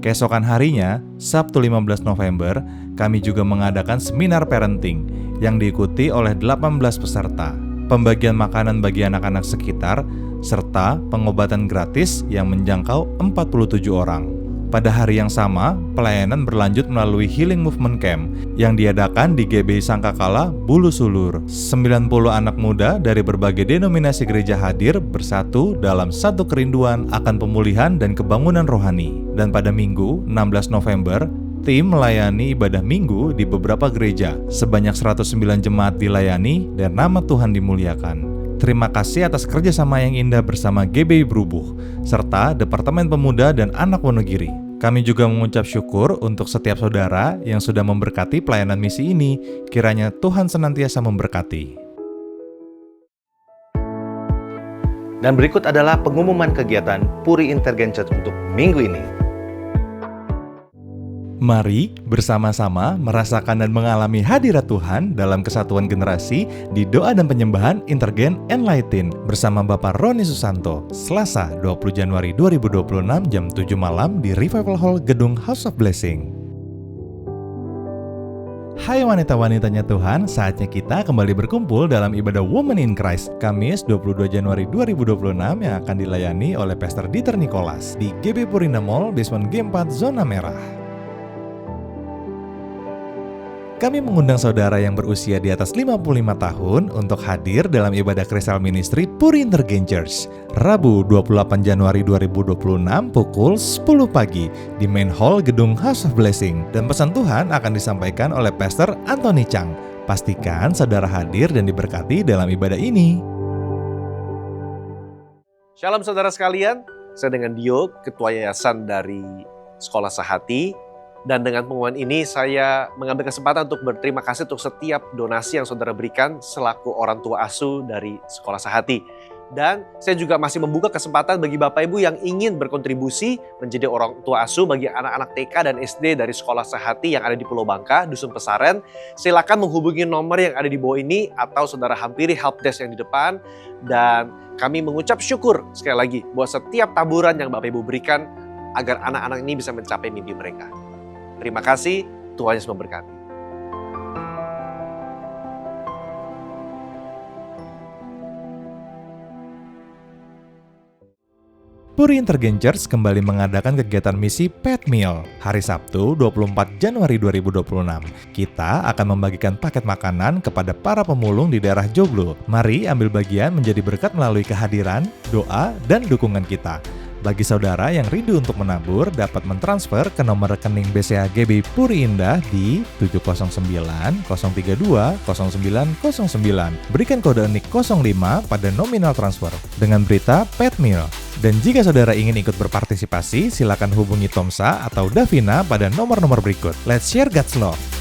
Keesokan harinya, Sabtu 15 November, kami juga mengadakan seminar parenting yang diikuti oleh 18 peserta, pembagian makanan bagi anak-anak sekitar, serta pengobatan gratis yang menjangkau 47 orang. Pada hari yang sama, pelayanan berlanjut melalui Healing Movement Camp yang diadakan di GBI Sangkakala, Bulu Sulur. 90 anak muda dari berbagai denominasi gereja hadir bersatu dalam satu kerinduan akan pemulihan dan kebangunan rohani. Dan pada Minggu, 16 November, tim melayani ibadah minggu di beberapa gereja. Sebanyak 109 jemaat dilayani dan nama Tuhan dimuliakan. Terima kasih atas kerjasama yang indah bersama GBI Brubuh, serta Departemen Pemuda dan Anak Wonogiri. Kami juga mengucap syukur untuk setiap saudara yang sudah memberkati pelayanan misi ini. Kiranya Tuhan senantiasa memberkati. Dan berikut adalah pengumuman kegiatan Puri Intergencers untuk minggu ini. Mari bersama-sama merasakan dan mengalami hadirat Tuhan dalam kesatuan generasi di doa dan penyembahan Intergen Enlighten bersama Bapak Roni Susanto, Selasa 20 Januari 2026 jam 7 malam di Revival Hall Gedung House of Blessing. Hai wanita-wanitanya Tuhan, saatnya kita kembali berkumpul dalam ibadah Women in Christ Kamis 22 Januari 2026 yang akan dilayani oleh Pastor Dieter Nicholas di GB Purina Mall, Basement G4, Zona Merah. Kami mengundang saudara yang berusia di atas 55 tahun untuk hadir dalam ibadah Kristal Ministry Puri Intergen Church, Rabu 28 Januari 2026 pukul 10 pagi di Main Hall Gedung House of Blessing. Dan pesan Tuhan akan disampaikan oleh Pastor Anthony Chang. Pastikan saudara hadir dan diberkati dalam ibadah ini. Shalom saudara sekalian, saya dengan Dio, Ketua Yayasan dari Sekolah Sehati. Dan dengan pengumuman ini saya mengambil kesempatan untuk berterima kasih untuk setiap donasi yang saudara berikan selaku orang tua asuh dari Sekolah Sehati. Dan saya juga masih membuka kesempatan bagi Bapak Ibu yang ingin berkontribusi menjadi orang tua asuh bagi anak-anak TK dan SD dari Sekolah Sehati yang ada di Pulau Bangka, Dusun Pesaren. Silakan menghubungi nomor yang ada di bawah ini atau saudara hampiri helpdesk yang di depan. Dan kami mengucap syukur sekali lagi buat setiap taburan yang Bapak Ibu berikan agar anak-anak ini bisa mencapai mimpi mereka. Terima kasih, Tuhan Yesus memberkati. Puri Intergen Church kembali mengadakan kegiatan misi Pet Meal hari Sabtu 24 Januari 2026. Kita akan membagikan paket makanan kepada para pemulung di daerah Joglo. Mari ambil bagian menjadi berkat melalui kehadiran, doa, dan dukungan kita. Bagi saudara yang rindu untuk menabur, dapat mentransfer ke nomor rekening BCA GB Puri Indah di 709-032-0909. Berikan kode unik 05 pada nominal transfer dengan berita Pet Meal. Dan jika saudara ingin ikut berpartisipasi, silakan hubungi Tomsa atau Davina pada nomor-nomor berikut. Let's share God's love.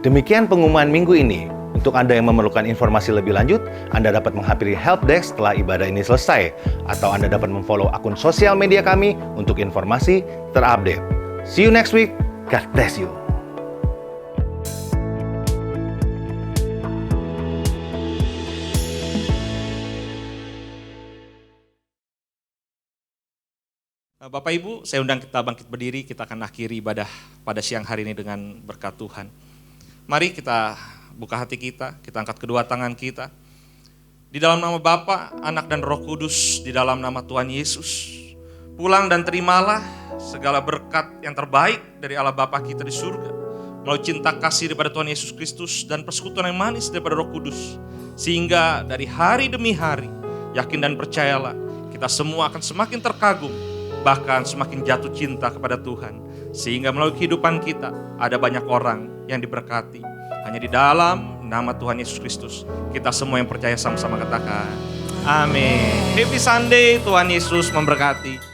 Demikian pengumuman minggu ini. Untuk Anda yang memerlukan informasi lebih lanjut, Anda dapat menghampiri helpdesk setelah ibadah ini selesai. Atau Anda dapat memfollow akun sosial media kami untuk informasi terupdate. See you next week. God bless you. Bapak Ibu, saya undang kita bangkit berdiri, kita akan akhiri ibadah pada siang hari ini dengan berkat Tuhan. Mari kita buka hati kita angkat kedua tangan kita. Di dalam nama Bapa, Anak dan Roh Kudus, di dalam nama Tuhan Yesus. Pulang dan terimalah segala berkat yang terbaik dari Allah Bapa kita di surga. Melalui cinta kasih daripada Tuhan Yesus Kristus dan persekutuan yang manis daripada Roh Kudus. Sehingga dari hari demi hari, yakin dan percayalah, kita semua akan semakin terkagum, bahkan semakin jatuh cinta kepada Tuhan. Sehingga melalui kehidupan kita ada banyak orang yang diberkati. Hanya di dalam nama Tuhan Yesus Kristus. Kita semua yang percaya sama-sama katakan amin. Happy Sunday, Tuhan Yesus memberkati.